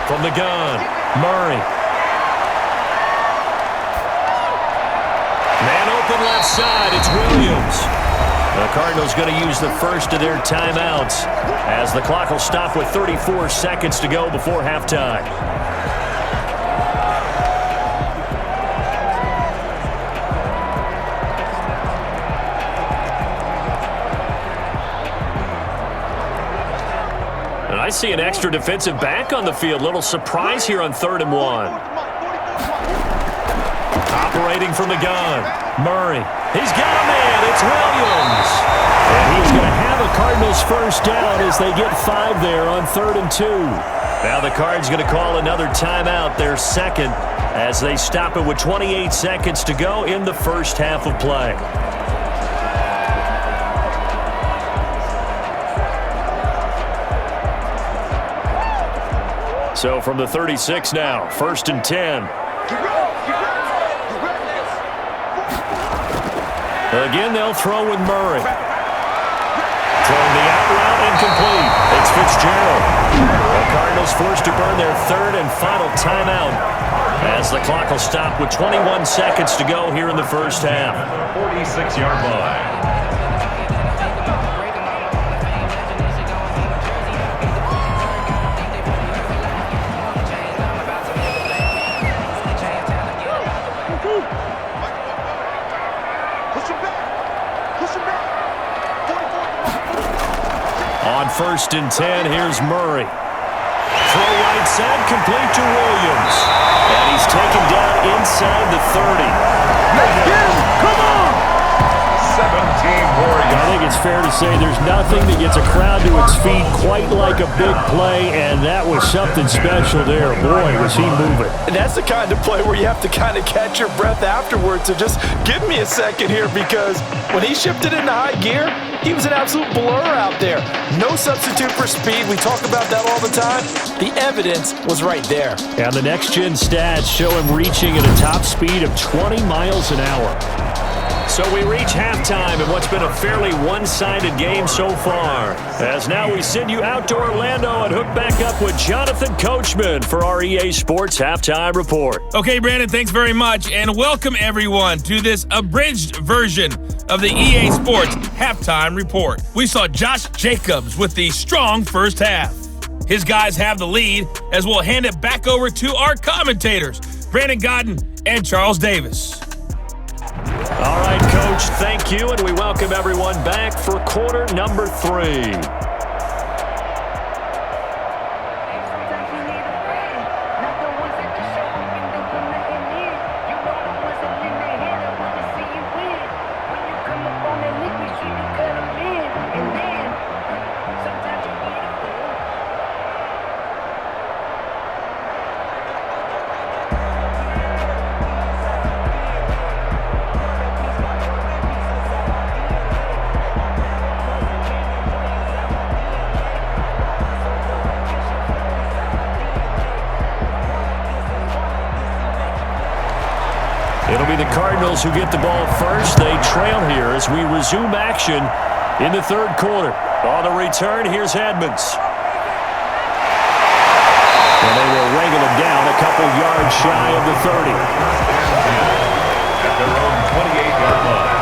From the gun, Murray. Man open left side, it's Williams. The Cardinals going to use the first of their timeouts as the clock will stop with 34 seconds to go before halftime. I see an extra defensive back on the field. Little surprise here on 3rd and 1. Operating from the gun, Murray. He's got a man. It's Williams. And he's going to have a Cardinals first down as they get 5 there on 3rd and 2. Now the Cards going to call another timeout, their second, as they stop it with 28 seconds to go in the first half of play. So from the 36 now, 1st and 10. Again, they'll throw with Murray. Throwing the out route incomplete. It's Fitzgerald. The Cardinals forced to burn their 3rd and final timeout as the clock will stop with 21 seconds to go here in the first half. 46-yard line. On 1st and 10, here's Murray. Throw right side, complete to Williams. And he's taken down inside the 30. Let's get him! Come on! 17 more yards. I think it's fair to say there's nothing that gets a crowd to its feet quite like a big play, and that was something special there. Boy, was he moving. And that's the kind of play where you have to kind of catch your breath afterwards. So just give me a second here, because when he shifted into high gear, he was an absolute blur out there. No substitute for speed. We talk about that all the time. The evidence was right there. And the next-gen stats show him reaching at a top speed of 20 miles an hour. So we reach halftime in what's been a fairly one-sided game so far. As now we send you out to Orlando and hook back up with Jonathan Coachman for our EA Sports Halftime Report. Okay, Brandon, thanks very much. And welcome, everyone, to this abridged version of the EA Sports Halftime Report. We saw Josh Jacobs with the strong first half. His guys have the lead as we'll hand it back over to our commentators, Brandon Godden and Charles Davis. All right, Coach, thank you, and we welcome everyone back for quarter number 3. It'll be the Cardinals who get the ball first. They trail here as we resume action in the third quarter. On the return, here's Edmonds. And they will wrangle him down a couple yards shy of the 30. At their own 28-yard line.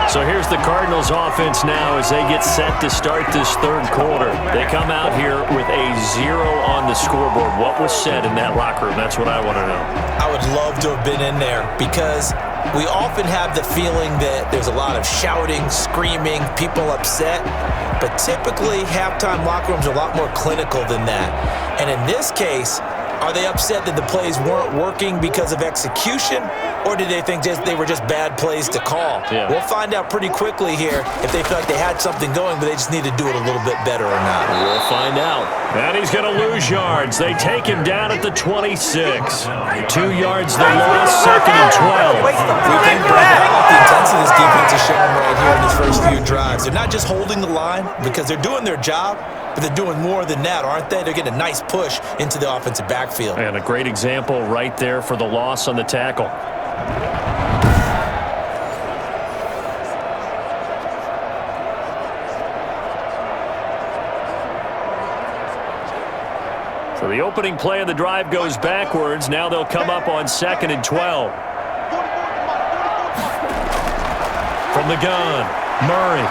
So here's the Cardinals offense now as they get set to start this third quarter. They come out here with a 0 on the scoreboard. What was said in that locker room? That's what I want to know. I would love to have been in there because we often have the feeling that there's a lot of shouting, screaming, people upset. But typically, halftime locker rooms are a lot more clinical than that. And in this case, are they upset that the plays weren't working because of execution, or did they think they were just bad plays to call? Yeah. We'll find out pretty quickly here if they feel like they had something going, but they just need to do it a little bit better or not. We'll find out. And he's going to lose yards. They take him down at the 26. 2 yards they lost, second and 12. We think about the intensity this defense is showing right here in these first few drives. They're not just holding the line because they're doing their job, but they're doing more than that, aren't they? They're getting a nice push into the offensive backfield. And a great example right there for the loss on the tackle. So the opening play of the drive goes backwards. Now they'll come up on 2nd and 12. From the gun, Murray.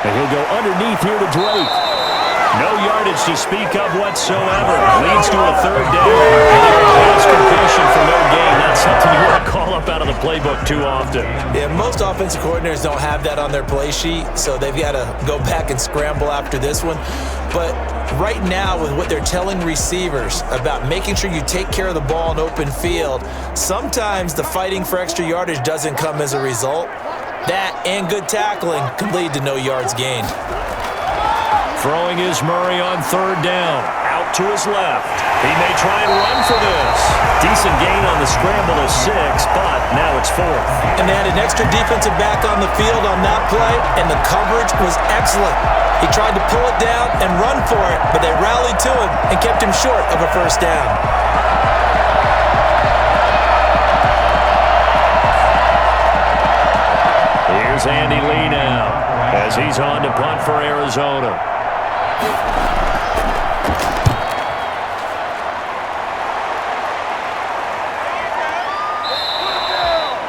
And he'll go underneath here to Drake. No yardage to speak of whatsoever. Leads to a third down. Pass completion for no gain. Not something you want to call up out of the playbook too often. Yeah, most offensive coordinators don't have that on their play sheet, so they've got to go back and scramble after this one. But right now, with what they're telling receivers about making sure you take care of the ball in open field, sometimes the fighting for extra yardage doesn't come as a result. That and good tackling can lead to no yards gained. Throwing is Murray on third down. Out to his left. He may try and run for this. Decent gain on the scramble of 6, but now it's 4th. And they had an extra defensive back on the field on that play, and the coverage was excellent. He tried to pull it down and run for it, but they rallied to him and kept him short of a first down. Here's Andy Lee now as he's on to punt for Arizona.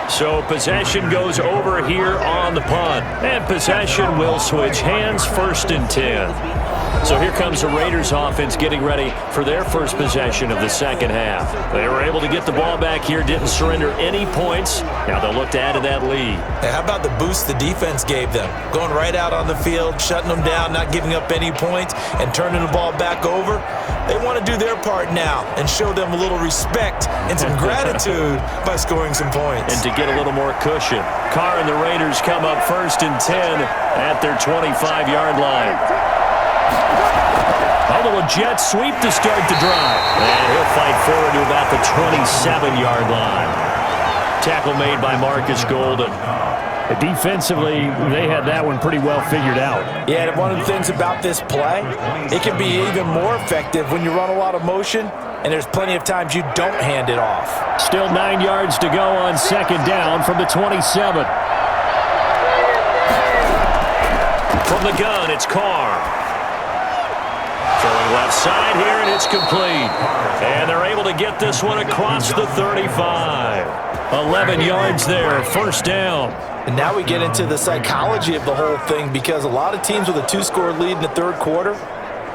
So possession goes over here on the punt. And possession will switch hands, 1st and 10. So here comes the Raiders offense getting ready for their first possession of the second half. They were able to get the ball back here, didn't surrender any points. Now they'll look to add to that lead. Hey, how about the boost the defense gave them? Going right out on the field, shutting them down, not giving up any points, and turning the ball back over. They want to do their part now and show them a little respect and some gratitude by scoring some points. And to get a little more cushion. Carr and the Raiders come up 1st and 10 at their 25-yard line. A little jet sweep to start the drive. And he'll fight forward to about the 27-yard line. Tackle made by Marcus Golden. Defensively, they had that one pretty well figured out. Yeah, and one of the things about this play, it can be even more effective when you run a lot of motion, and there's plenty of times you don't hand it off. Still 9 yards to go on 2nd down from the 27. From the gun, it's Carr. Throwing left side here, and it's complete. And they're able to get this one across the 35. 11 yards there, 1st down. And now we get into the psychology of the whole thing, because a lot of teams with a 2-score lead in the third quarter,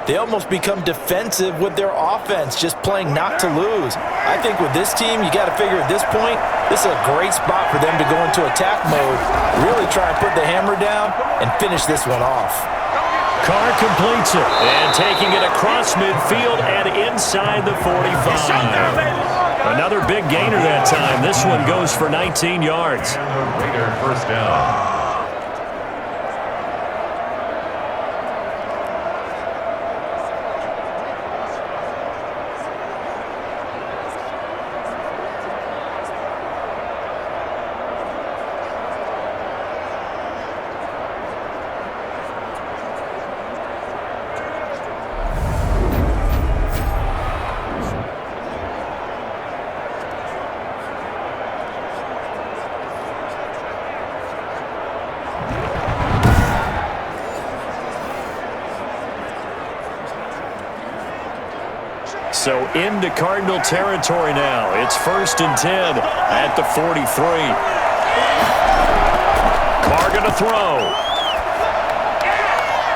they almost become defensive with their offense, just playing not to lose. I think with this team, you got to figure at this point, this is a great spot for them to go into attack mode, really try and put the hammer down and finish this one off. Carr completes it, and taking it across midfield and inside the 45. Another big gainer that time. This one goes for 19 yards. Raider 1st down. So into Cardinal territory now. It's 1st and 10 at the 43. Carr going to throw.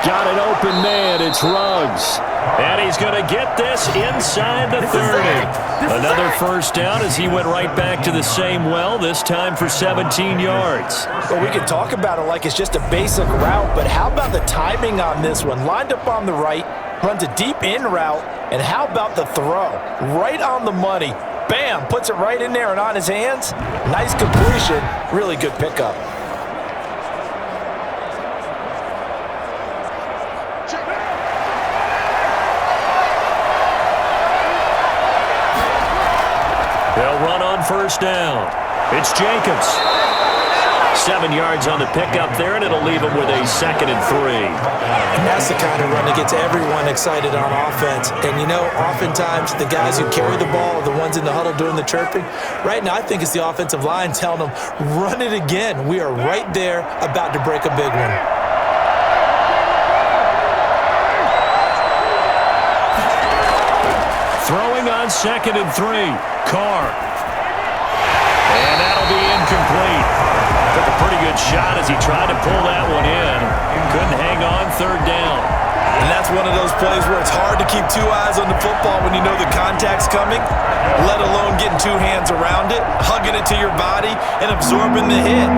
Got an open man. It's Ruggs. And he's going to get this inside the 30. Another first down as he went right back to the same well, this time for 17 yards. Well, we can talk about it like it's just a basic route, but how about the timing on this one? Lined up on the right, runs a deep in route, and how about the throw? Right on the money. Bam! Puts it right in there and on his hands. Nice completion. Really good pickup. They'll run on first down. It's Jacobs. 7 yards on the pickup there, and it'll leave him with a 2nd and 3. And that's the kind of run that gets everyone excited on offense. And, you know, oftentimes the guys who carry the ball are the ones in the huddle doing the chirping. Right now, I think it's the offensive line telling them, run it again. We are right there about to break a big one. Throwing on 2nd and 3. Carr. And that'll be incomplete. Took a pretty good shot as he tried to pull that one in. Couldn't hang on 3rd down. And that's one of those plays where it's hard to keep 2 eyes on the football when you know the contact's coming, let alone getting 2 hands around it, hugging it to your body, and absorbing the hit.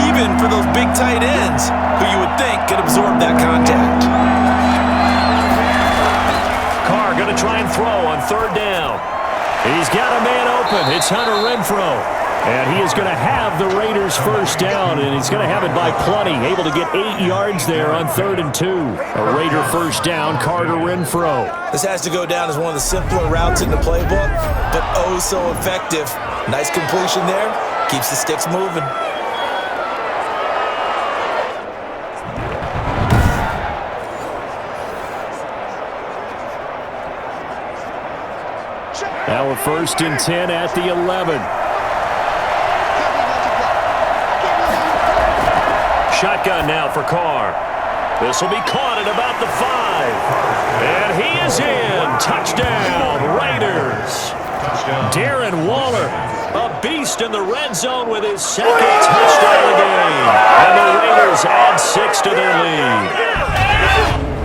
Even for those big tight ends who you would think could absorb that contact. Carr going to try and throw on 3rd down. He's got a man open. It's Hunter Renfrow. And he is going to have the Raiders first down, and he's going to have it by plenty. Able to get 8 yards there on 3rd and 2. A Raider first down, Carter Renfrow. This has to go down as one of the simpler routes in the playbook, but oh so effective. Nice completion there. Keeps the sticks moving. Now a 1st and 10 at the 11. Shotgun now for Carr. This will be caught at about the 5. And he is in. Touchdown, Raiders. Darren Waller, a beast in the red zone with his 2nd touchdown of the game. And the Raiders add 6 to their lead.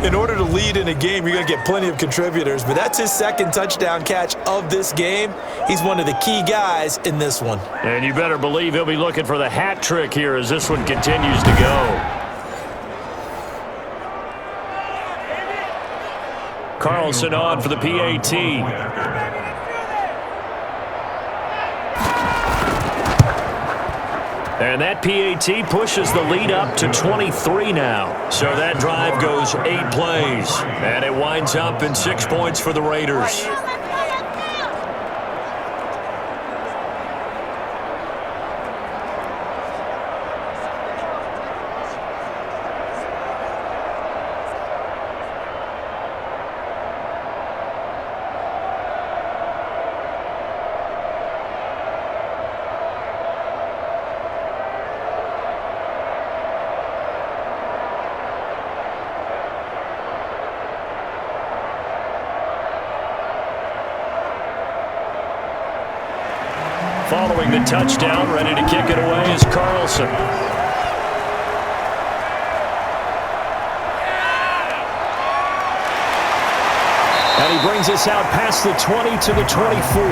In order to lead in a game, you're going to get plenty of contributors, but that's his 2nd touchdown catch of this game. He's one of the key guys in this one. And you better believe he'll be looking for the hat trick here as this one continues to go. Carlson on for the PAT. And that PAT pushes the lead up to 23 now. So that drive goes 8 plays. And it winds up in 6 points for the Raiders. Following the touchdown, ready to kick it away is Carlson. And he brings us out past the 20 to the 24.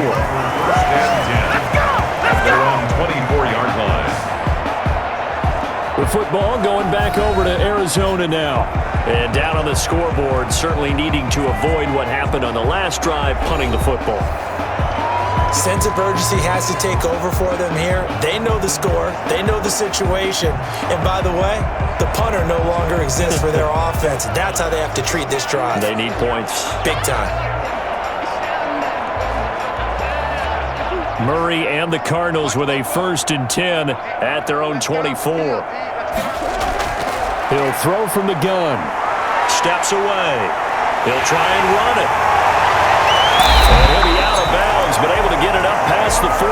They're on 24-yard line. The football going back over to Arizona now. And down on the scoreboard, certainly needing to avoid what happened on the last drive, punting the football. Sense of urgency has to take over for them here. They know the score. They know the situation. And by the way, the punter no longer exists for their offense. That's how they have to treat this drive. They need points. Big time. Murray and the Cardinals with a 1st and 10 at their own 24. He'll throw from the gun. Steps away. He'll try and run it. And he'll be out of bounds, but able to get it up past the 45.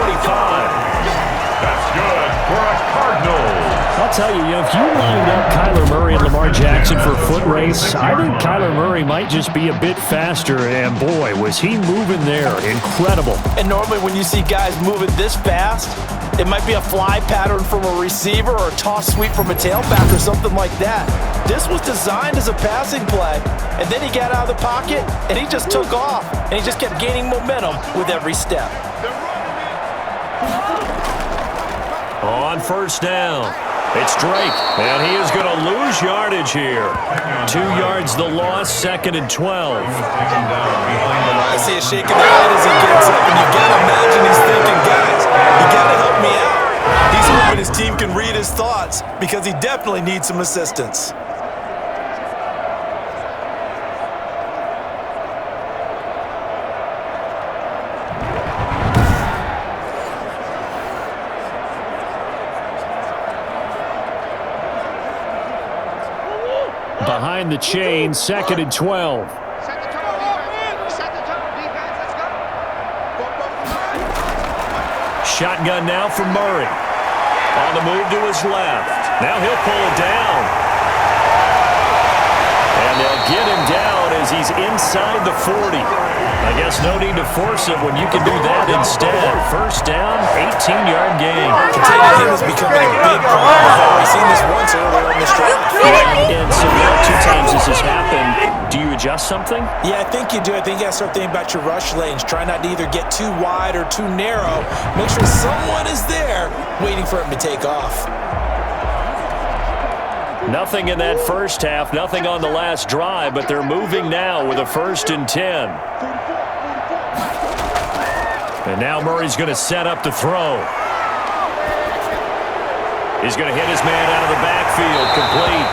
That's good for a Cardinal. I'll tell you, if you lined up Kyler Murray Murray and Lamar Jackson for a foot race. I think Kyler Murray might just be a bit faster, and boy, was he moving there. Incredible. And normally when you see guys moving this fast, it might be a fly pattern from a receiver or a toss sweep from a tailback or something like that. This was designed as a passing play, and then he got out of the pocket, and he just took off, and he just kept gaining momentum with every step. On first down, it's Drake, and he is going to lose yardage here. 2 yards the loss, 2nd and 12. I see a shake of the head as he gets up, and you've got to imagine he's thinking, guys, you got to help me out. He's hoping his team can read his thoughts because he definitely needs some assistance. Behind the chain, 2nd and 12. Shotgun now for Murray. On the move to his left. Now he'll pull it down. And they'll get him down as he's inside the 40. I guess no need to force it when you can do that instead. First down, 18-yard gain. Containing him is becoming a big problem. We've already seen this once earlier in this drive. And so now 2 times this has happened. Do you adjust something? Yeah, I think you do. I think you got to start thinking about your rush lanes. Try not to either get too wide or too narrow. Make sure someone is there waiting for him to take off. Nothing in that first half, nothing on the last drive, but they're moving now with a 1st and 10. And now Murray's going to set up the throw. He's going to hit his man out of the backfield, complete.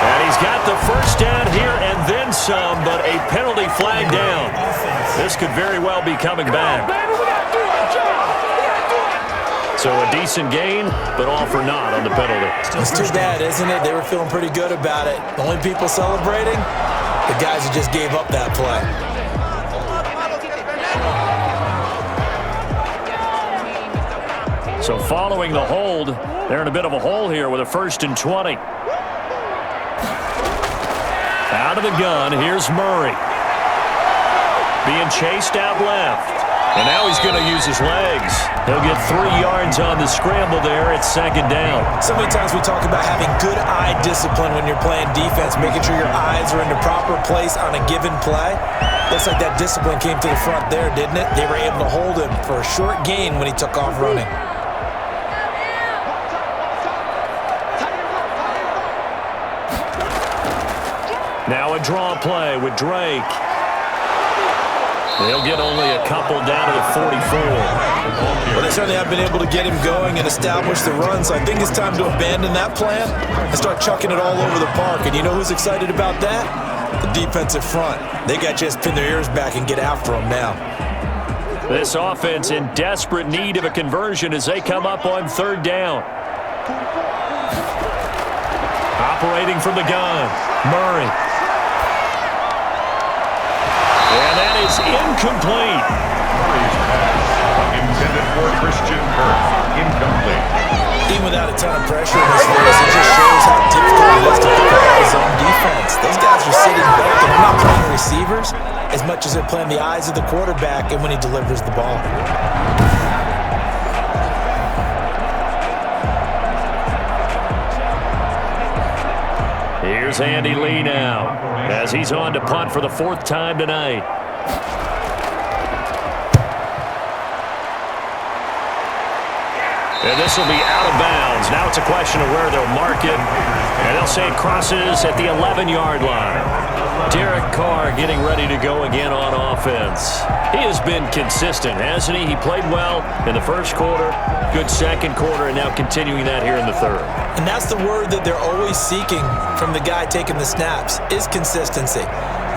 And he's got the first down here and then some, but a penalty flag down. This could very well be coming back. So a decent gain, but all for naught on the penalty. It's too bad, isn't it? They were feeling pretty good about it. The only people celebrating, the guys who just gave up that play. So following the hold, they're in a bit of a hole here with a 1st and 20. Out of the gun, here's Murray. Being chased out left. And now he's going to use his legs. He'll get 3 yards on the scramble there at 2nd down. So many times we talk about having good eye discipline when you're playing defense, making sure your eyes are in the proper place on a given play. Looks like that discipline came to the front there, didn't it? They were able to hold him for a short gain when he took off running. Now a draw play with Drake. They'll get only a couple down to the 44. Well, they certainly have been able to get him going and establish the run, so I think it's time to abandon that plan and start chucking it all over the park. And you know who's excited about that? The defensive front. They got to just pin their ears back and get after him now. This offense in desperate need of a conversion as they come up on 3rd down. Operating from the gun, Murray. And that is incomplete. Intended for Christian Kirk. Incomplete. Even without a ton of pressure in his face, it just shows how difficult it is to pick up his own defense. Those guys are sitting back and they're not playing receivers as much as they're playing the eyes of the quarterback and when he delivers the ball. Here's Andy Lee now as he's on to punt for the 4th time tonight. And this will be out of bounds. Now it's a question of where they'll mark it. And they'll say it crosses at the 11-yard line. Derek Carr getting ready to go again on offense. He has been consistent, hasn't he? He played well in the 1st quarter, good 2nd quarter, and now continuing that here in the 3rd. And that's the word that they're always seeking from the guy taking the snaps, is consistency.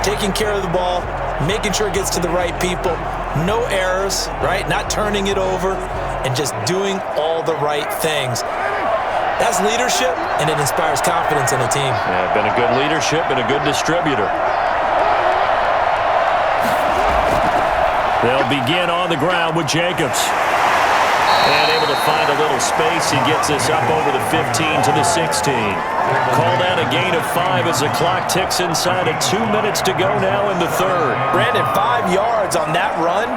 Taking care of the ball, making sure it gets to the right people, no errors, right? Not turning it over, and just doing all the right things. That's leadership, and it inspires confidence in a team. Yeah, been a good leadership and a good distributor. They'll begin on the ground with Jacobs. And able to find a little space. He gets this up over the 15 to the 16. Called out a gain of 5 as the clock ticks inside of 2 minutes to go now in the third. Brandon, 5 yards on that run.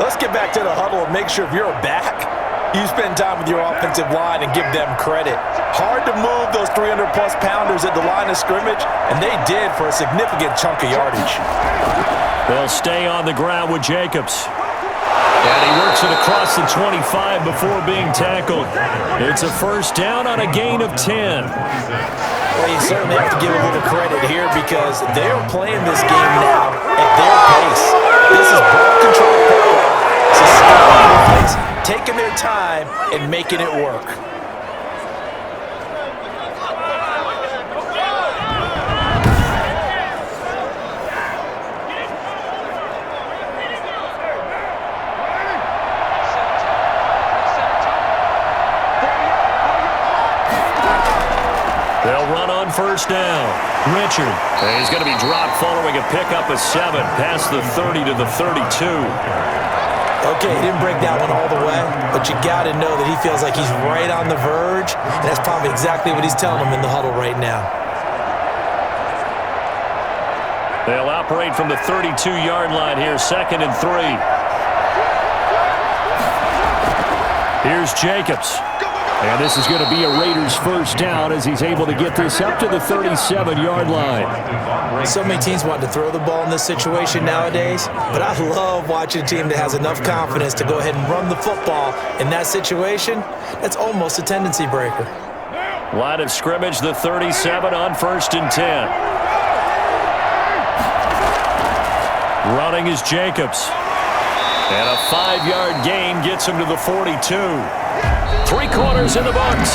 Let's get back to the huddle and make sure if you're a back, you spend time with your offensive line and give them credit. Hard to move those 300-plus pounders at the line of scrimmage, and they did for a significant chunk of yardage. They'll stay on the ground with Jacobs. And he works it across the 25 before being tackled. It's a first down on a gain of 10. Well, you certainly have to give a little credit here because they're playing this game now at their pace. This is ball control football. It's a style place, taking their time and making it work. They'll run on first down. Richard. And he's going to be dropped following a pickup of 7 past the 30 to the 32. Okay, he didn't break that one all the way, but you got to know that he feels like he's right on the verge, and that's probably exactly what he's telling him in the huddle right now. They'll operate from the 32-yard line here, 2nd and 3. Here's Jacobs. And this is going to be a Raiders first down as he's able to get this up to the 37-yard line. So many teams want to throw the ball in this situation nowadays, but I love watching a team that has enough confidence to go ahead and run the football in that situation. That's almost a tendency breaker. Line of scrimmage, the 37 on 1st and 10. Running is Jacobs. And a 5-yard gain gets him to the 42. 3 quarters in the books.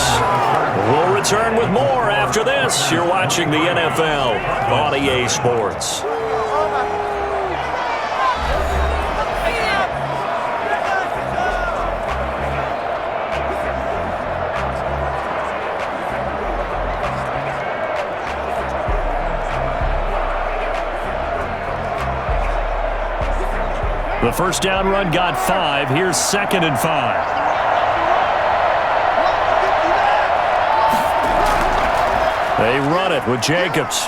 We'll return with more after this. You're watching the NFL on EA Sports. The first down run got 5. Here's 2nd and 5. They run it with Jacobs.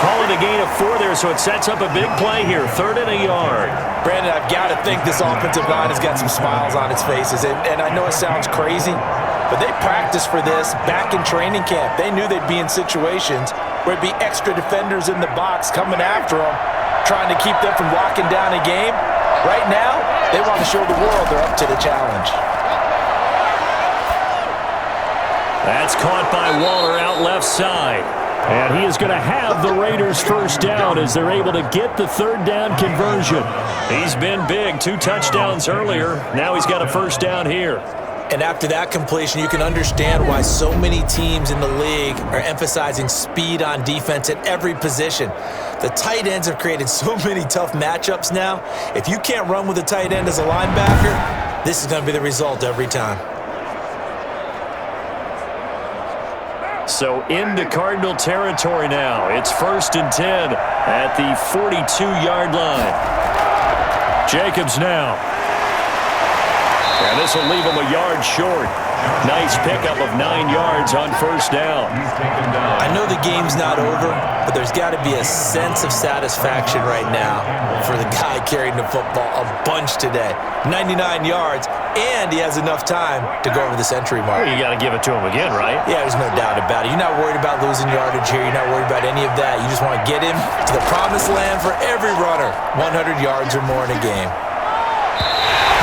Call it a gain of 4 there, so it sets up a big play here. 3rd and a yard. Brandon, I've got to think this offensive line has got some smiles on its faces, and I know it sounds crazy, but they practiced for this back in training camp. They knew they'd be in situations where it'd be extra defenders in the box coming after them, trying to keep them from locking down a game. Right now, they want to show the world they're up to the challenge. That's caught by Waller out left side. And he is going to have the Raiders first down as they're able to get the 3rd down conversion. He's been big, 2 touchdowns earlier. Now he's got a first down here. And after that completion, you can understand why so many teams in the league are emphasizing speed on defense at every position. The tight ends have created so many tough matchups now. If you can't run with a tight end as a linebacker, this is going to be the result every time. So into Cardinal territory now. It's 1st and 10 at the 42-yard line. Jacobs now. And this will leave him a yard short. Nice pickup of 9 yards on first down. I know the game's not over, but there's got to be a sense of satisfaction right now for the guy carrying the football a bunch today. 99 yards, and he has enough time to go over the century mark. Well, you got to give it to him again, right? Yeah, there's no doubt about it. You're not worried about losing yardage here. You're not worried about any of that. You just want to get him to the promised land for every runner, 100 yards or more in a game.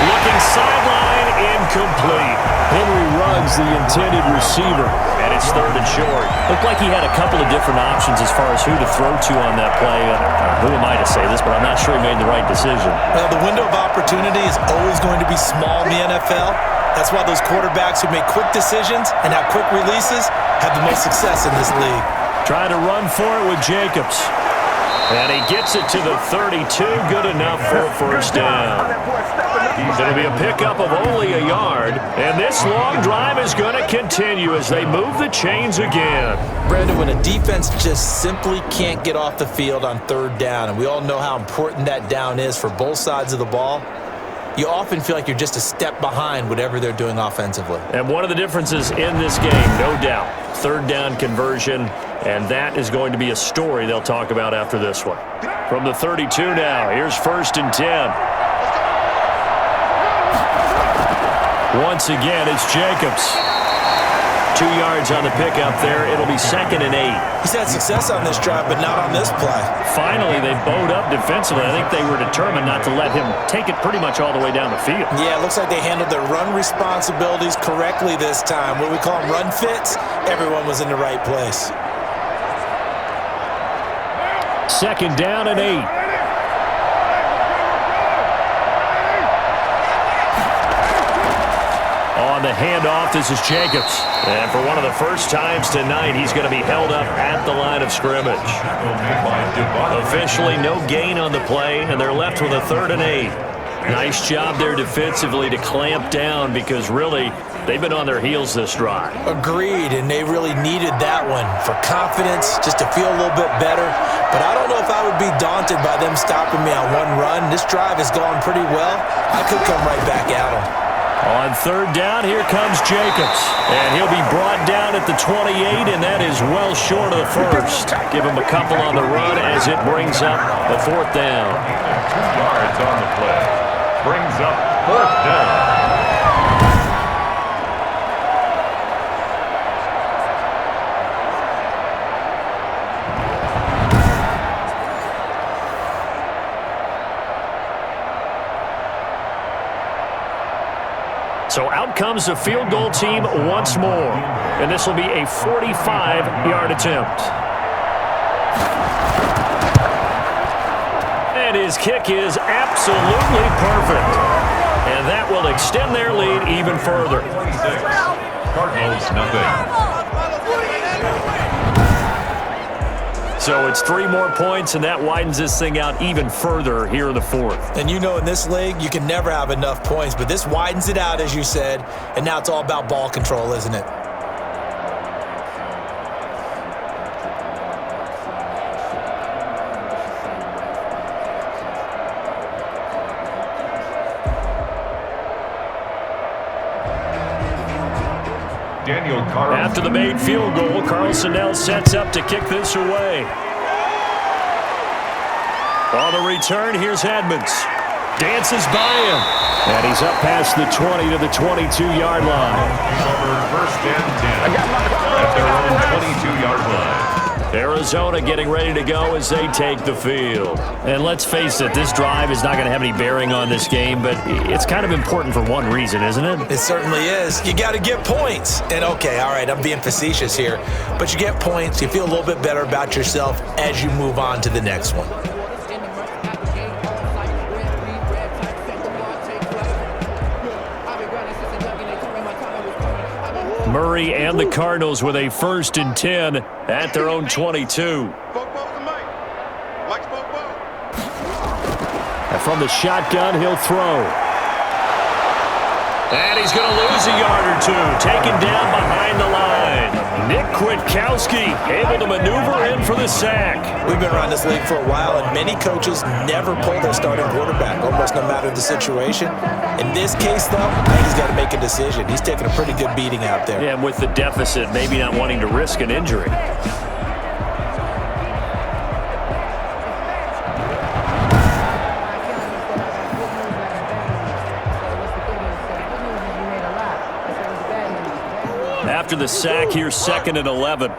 Looking sideline, incomplete. Henry Ruggs, the intended receiver, and it's 3rd and short. Looked like he had a couple of different options as far as who to throw to on that play. Who am I to say this, but I'm not sure he made the right decision. Well, the window of opportunity is always going to be small in the NFL. That's why those quarterbacks who make quick decisions and have quick releases have the most success in this league. Trying to run for it with Jacobs. And he gets it to the 32, good enough for a first down. It'll be a pickup of only a yard, and this long drive is going to continue as they move the chains again. Brandon, when a defense just simply can't get off the field on 3rd down, and we all know how important that down is for both sides of the ball, you often feel like you're just a step behind whatever they're doing offensively. And one of the differences in this game, no doubt, third down conversion, and that is going to be a story they'll talk about after this one. From the 32 now, here's 1st and 10. Once again, it's Jacobs. 2 yards on the pickup there. It'll be 2nd and 8. He's had success on this drive, but not on this play. Finally, they bowed up defensively. I think they were determined not to let him take it pretty much all the way down the field. Yeah, it looks like they handled their run responsibilities correctly this time. What we call them run fits, everyone was in the right place. 2nd down and 8. On the handoff, this is Jacobs. And for one of the first times tonight, he's going to be held up at the line of scrimmage. Officially, no gain on the play, and they're left with a 3rd and 8. Nice job there defensively to clamp down because really, they've been on their heels this drive. Agreed, and they really needed that one for confidence, just to feel a little bit better. But I don't know if I would be daunted by them stopping me on one run. This drive has gone pretty well. I could come right back at them. On 3rd down, here comes Jacobs. And he'll be brought down at the 28, and that is well short of the 1st. Give him a couple on the run as it brings up a 4th down. 2 yards on the play. Brings up 4th down. So out comes the field goal team once more. And this will be a 45-yard attempt. And his kick is absolutely perfect. And that will extend their lead even further. Cardinals, nothing. So it's 3 more points, and that widens this thing out even further here in the 4th. And you know in this league, you can never have enough points, but this widens it out, as you said, and now it's all about ball control, isn't it? After the made field goal, Carlson now sets up to kick this away. On the return, here's Edmonds. Dances by him. And he's up past the 20 to the 22-yard line. 1st and 10. At their own 22-yard line. Arizona getting ready to go as they take the field. And let's face it, this drive is not going to have any bearing on this game, but it's kind of important for one reason, isn't it? It certainly is. You got to get points. And okay, all right, I'm being facetious here, but you get points, you feel a little bit better about yourself as you move on to the next one. Murray and the Cardinals with a 1st and 10 at their own 22. And from the shotgun, he'll throw. And he's going to lose a yard or two, taken down behind the line. Nick Kwiatkowski able to maneuver in for the sack. We've been around this league for a while, and many coaches never pull their starting quarterback, almost no matter the situation. In this case, though, I think he's got to make a decision. He's taking a pretty good beating out there. Yeah, and with the deficit, maybe not wanting to risk an injury. After the sack, here's 2nd and 11.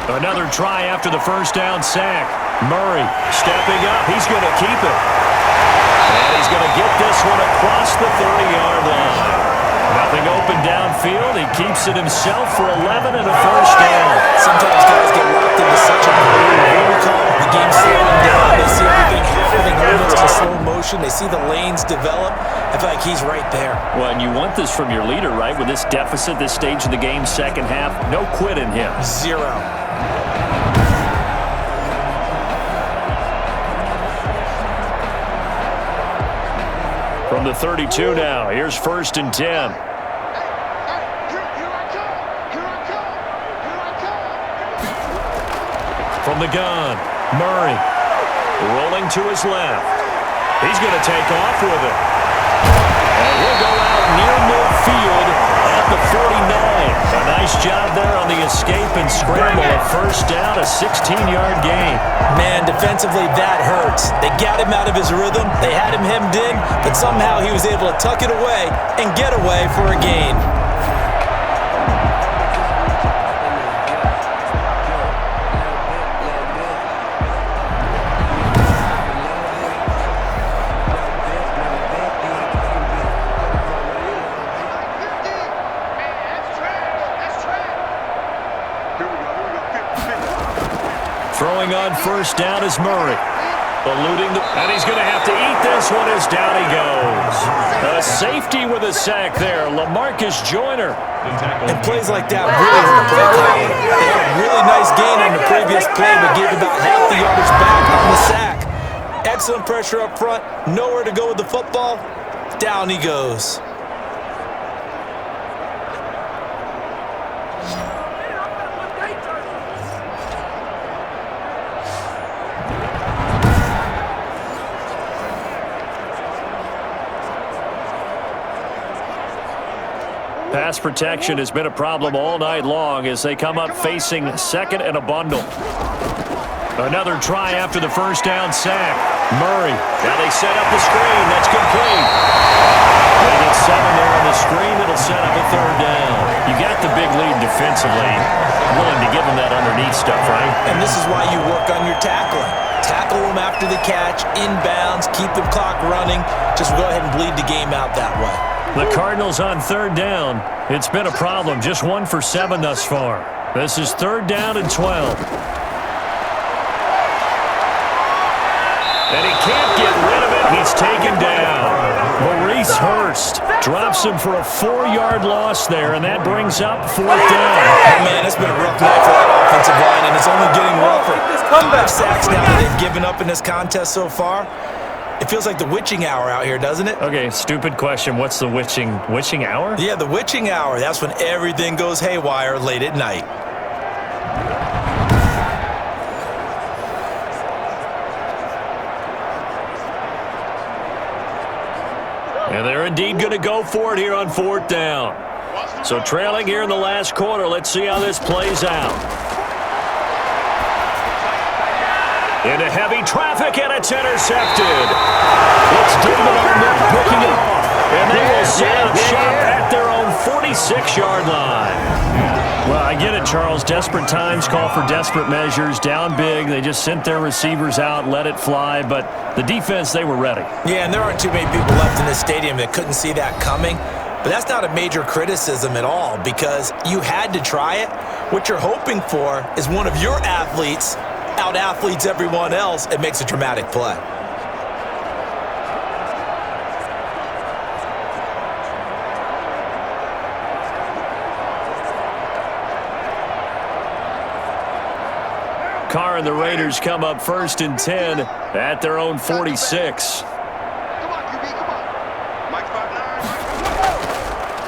Another try after the 1st down sack. Murray stepping up. He's going to keep it. And he's going to get this one across the 30-yard line. Nothing open downfield. He keeps it himself for 11 and a 1st down. Sometimes guys get locked into such a the game's slowing down. They see everything happening almost in slow motion. They see the lanes develop. I feel like he's right there. Well, and you want this from your leader, right? With this deficit, this stage of the game, 2nd half, no quit in him. 0. From the 32 now, here's 1st and 10. From the gun, Murray. Rolling to his left. He's going to take off with it. And he'll go out near midfield at the 49. A nice job there on the escape and scramble. A first down, a 16-yard gain. Man, defensively, that hurts. They got him out of his rhythm. They had him hemmed in, but somehow he was able to tuck it away and get away for a gain. Throwing on first down is Murray. And he's going to have to eat this one as down he goes. A safety with a sack there, Lamarcus Joyner. And plays like that really hurt the play calling. They had a really nice gain on the previous play, but gave about half the yardage back on the sack. Excellent pressure up front, nowhere to go with the football. Down he goes. Pass protection has been a problem all night long as they come up facing second and a bundle. Another try after the first down sack. Murray. Now they set up the screen. That's complete. They get 7 there on the screen. It'll set up a third down. You got the big lead defensively. Willing to give them that underneath stuff, right? And this is why you work on your tackling. Tackle them after the catch, inbounds, keep the clock running. Just go ahead and bleed the game out that way. The Cardinals on third down. It's been a problem. Just 1 for 7 thus far. This is third down and 12. And he can't get rid of it. He's taken down. Maurice Hurst drops him for a 4-yard loss there, and that brings up fourth down. Oh, man, it's been a rough night for that offensive line, and it's only getting rougher. 5 sacks now that they've given up in this contest so far. It feels like the witching hour out here, doesn't it? Okay, stupid question. What's the witching hour? Yeah, the witching hour. That's when everything goes haywire late at night. And they're indeed going to go for it here on fourth down. So trailing here in the last quarter. Let's see how this plays out. Into heavy traffic, and it's intercepted. It's David Arnett picking it off. And they will set up shop at their own 46-yard line. Well, I get it, Charles. Desperate times call for desperate measures. Down big. They just sent their receivers out, let it fly. But the defense, they were ready. Yeah, and there aren't too many people left in this stadium that couldn't see that coming. But that's not a major criticism at all because you had to try it. What you're hoping for is one of your athletes out-athletes everyone else. It makes a dramatic play. Carr and the Raiders come up first and 10 at their own 46.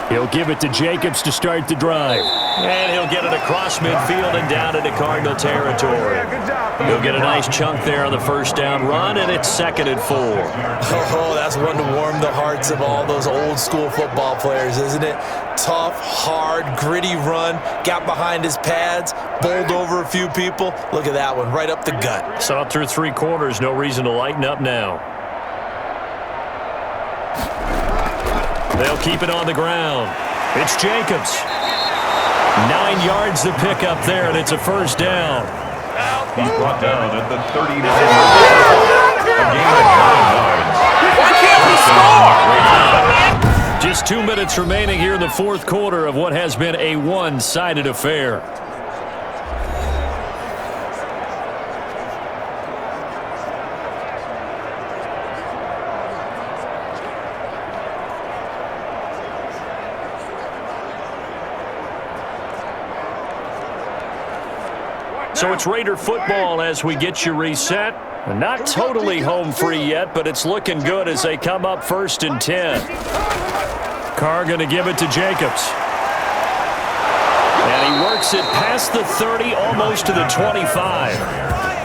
He'll give it to Jacobs to start the drive. And he'll get it across midfield and down into Cardinal territory. He'll get a nice chunk there on the first down run, and it's 2nd and 4. Oh, that's one to warm the hearts of all those old-school football players, isn't it? Tough, hard, gritty run, got behind his pads, bowled over a few people. Look at that one, right up the gut. Saw it through 3 quarters, no reason to lighten up now. They'll keep it on the ground. It's Jacobs. 9 yards to pick up there, and it's a first down. He's brought down at the 39. A gain of 9 yards. Just 2 minutes remaining here in the fourth quarter of what has been a one-sided affair. So it's Raider football as we get you reset. Not totally home free yet, but it's looking good as they come up first and 10. Carr going to give it to Jacobs. And he works it past the 30, almost to the 25.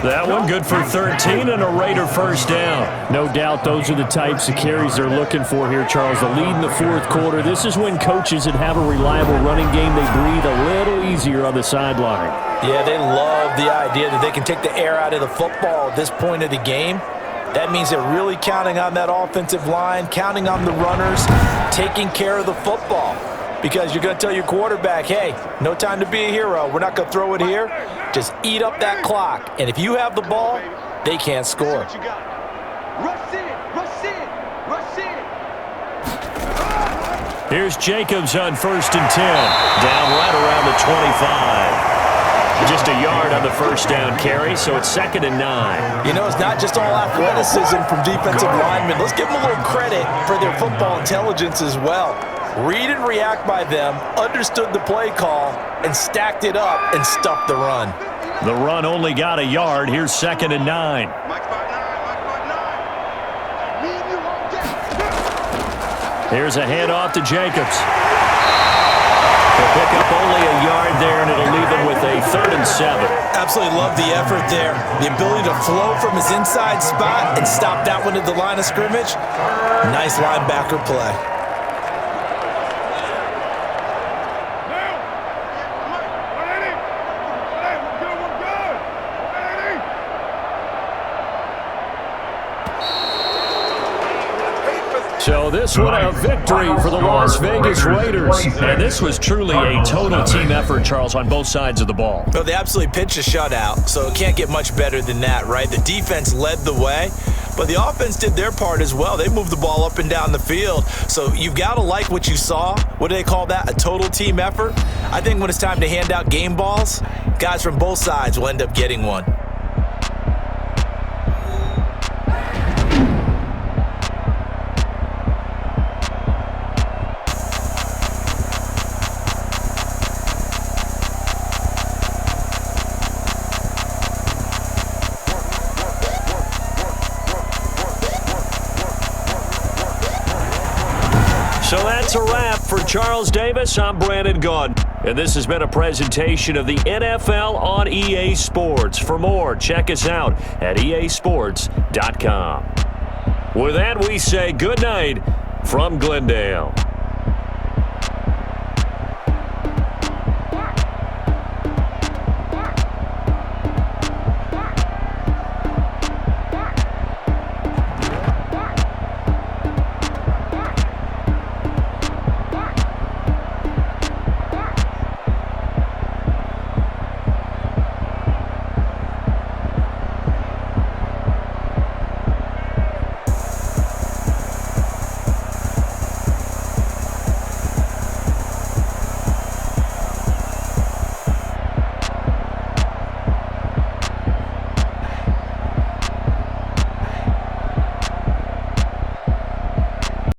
That one good for 13 and a Raider first down. No doubt those are the types of carries they're looking for here, Charles. The lead in the fourth quarter. This is when coaches that have a reliable running game, they breathe a little easier on the sideline. Yeah, they love the idea that they can take the air out of the football at this point of the game. That means they're really counting on that offensive line, counting on the runners, taking care of the football. Because you're going to tell your quarterback, hey, no time to be a hero. We're not going to throw it here. Just eat up that clock. And if you have the ball, they can't score. Rush in, rush in, rush in. Here's Jacobs on 1st and 10. Down right around the 25. Just a yard on the first down carry, so it's 2nd and 9. You know, it's not just all athleticism from defensive linemen. Let's give them a little credit for their football intelligence as well. Read and react by them, understood the play call, and stacked it up and stuffed the run. The run only got a yard. Here's 2nd and 9. Here's a handoff to Jacobs. He'll pick up only a yard there, and it'll leave him with a 3rd and 7. Absolutely love the effort there. The ability to flow from his inside spot and stop that one at the line of scrimmage. Nice linebacker play. So this one a victory for the Las Vegas Raiders. And this was truly a total team effort, Charles, on both sides of the ball. Well, they absolutely pitched a shutout, so it can't get much better than that, right? The defense led the way, but the offense did their part as well. They moved the ball up and down the field. So you've got to like what you saw. What do they call that? A total team effort? I think when it's time to hand out game balls, guys from both sides will end up getting one. So that's a wrap for Charles Davis. I'm Brandon Gunn. And this has been a presentation of the NFL on EA Sports. For more, check us out at easports.com. With that, we say good night from Glendale.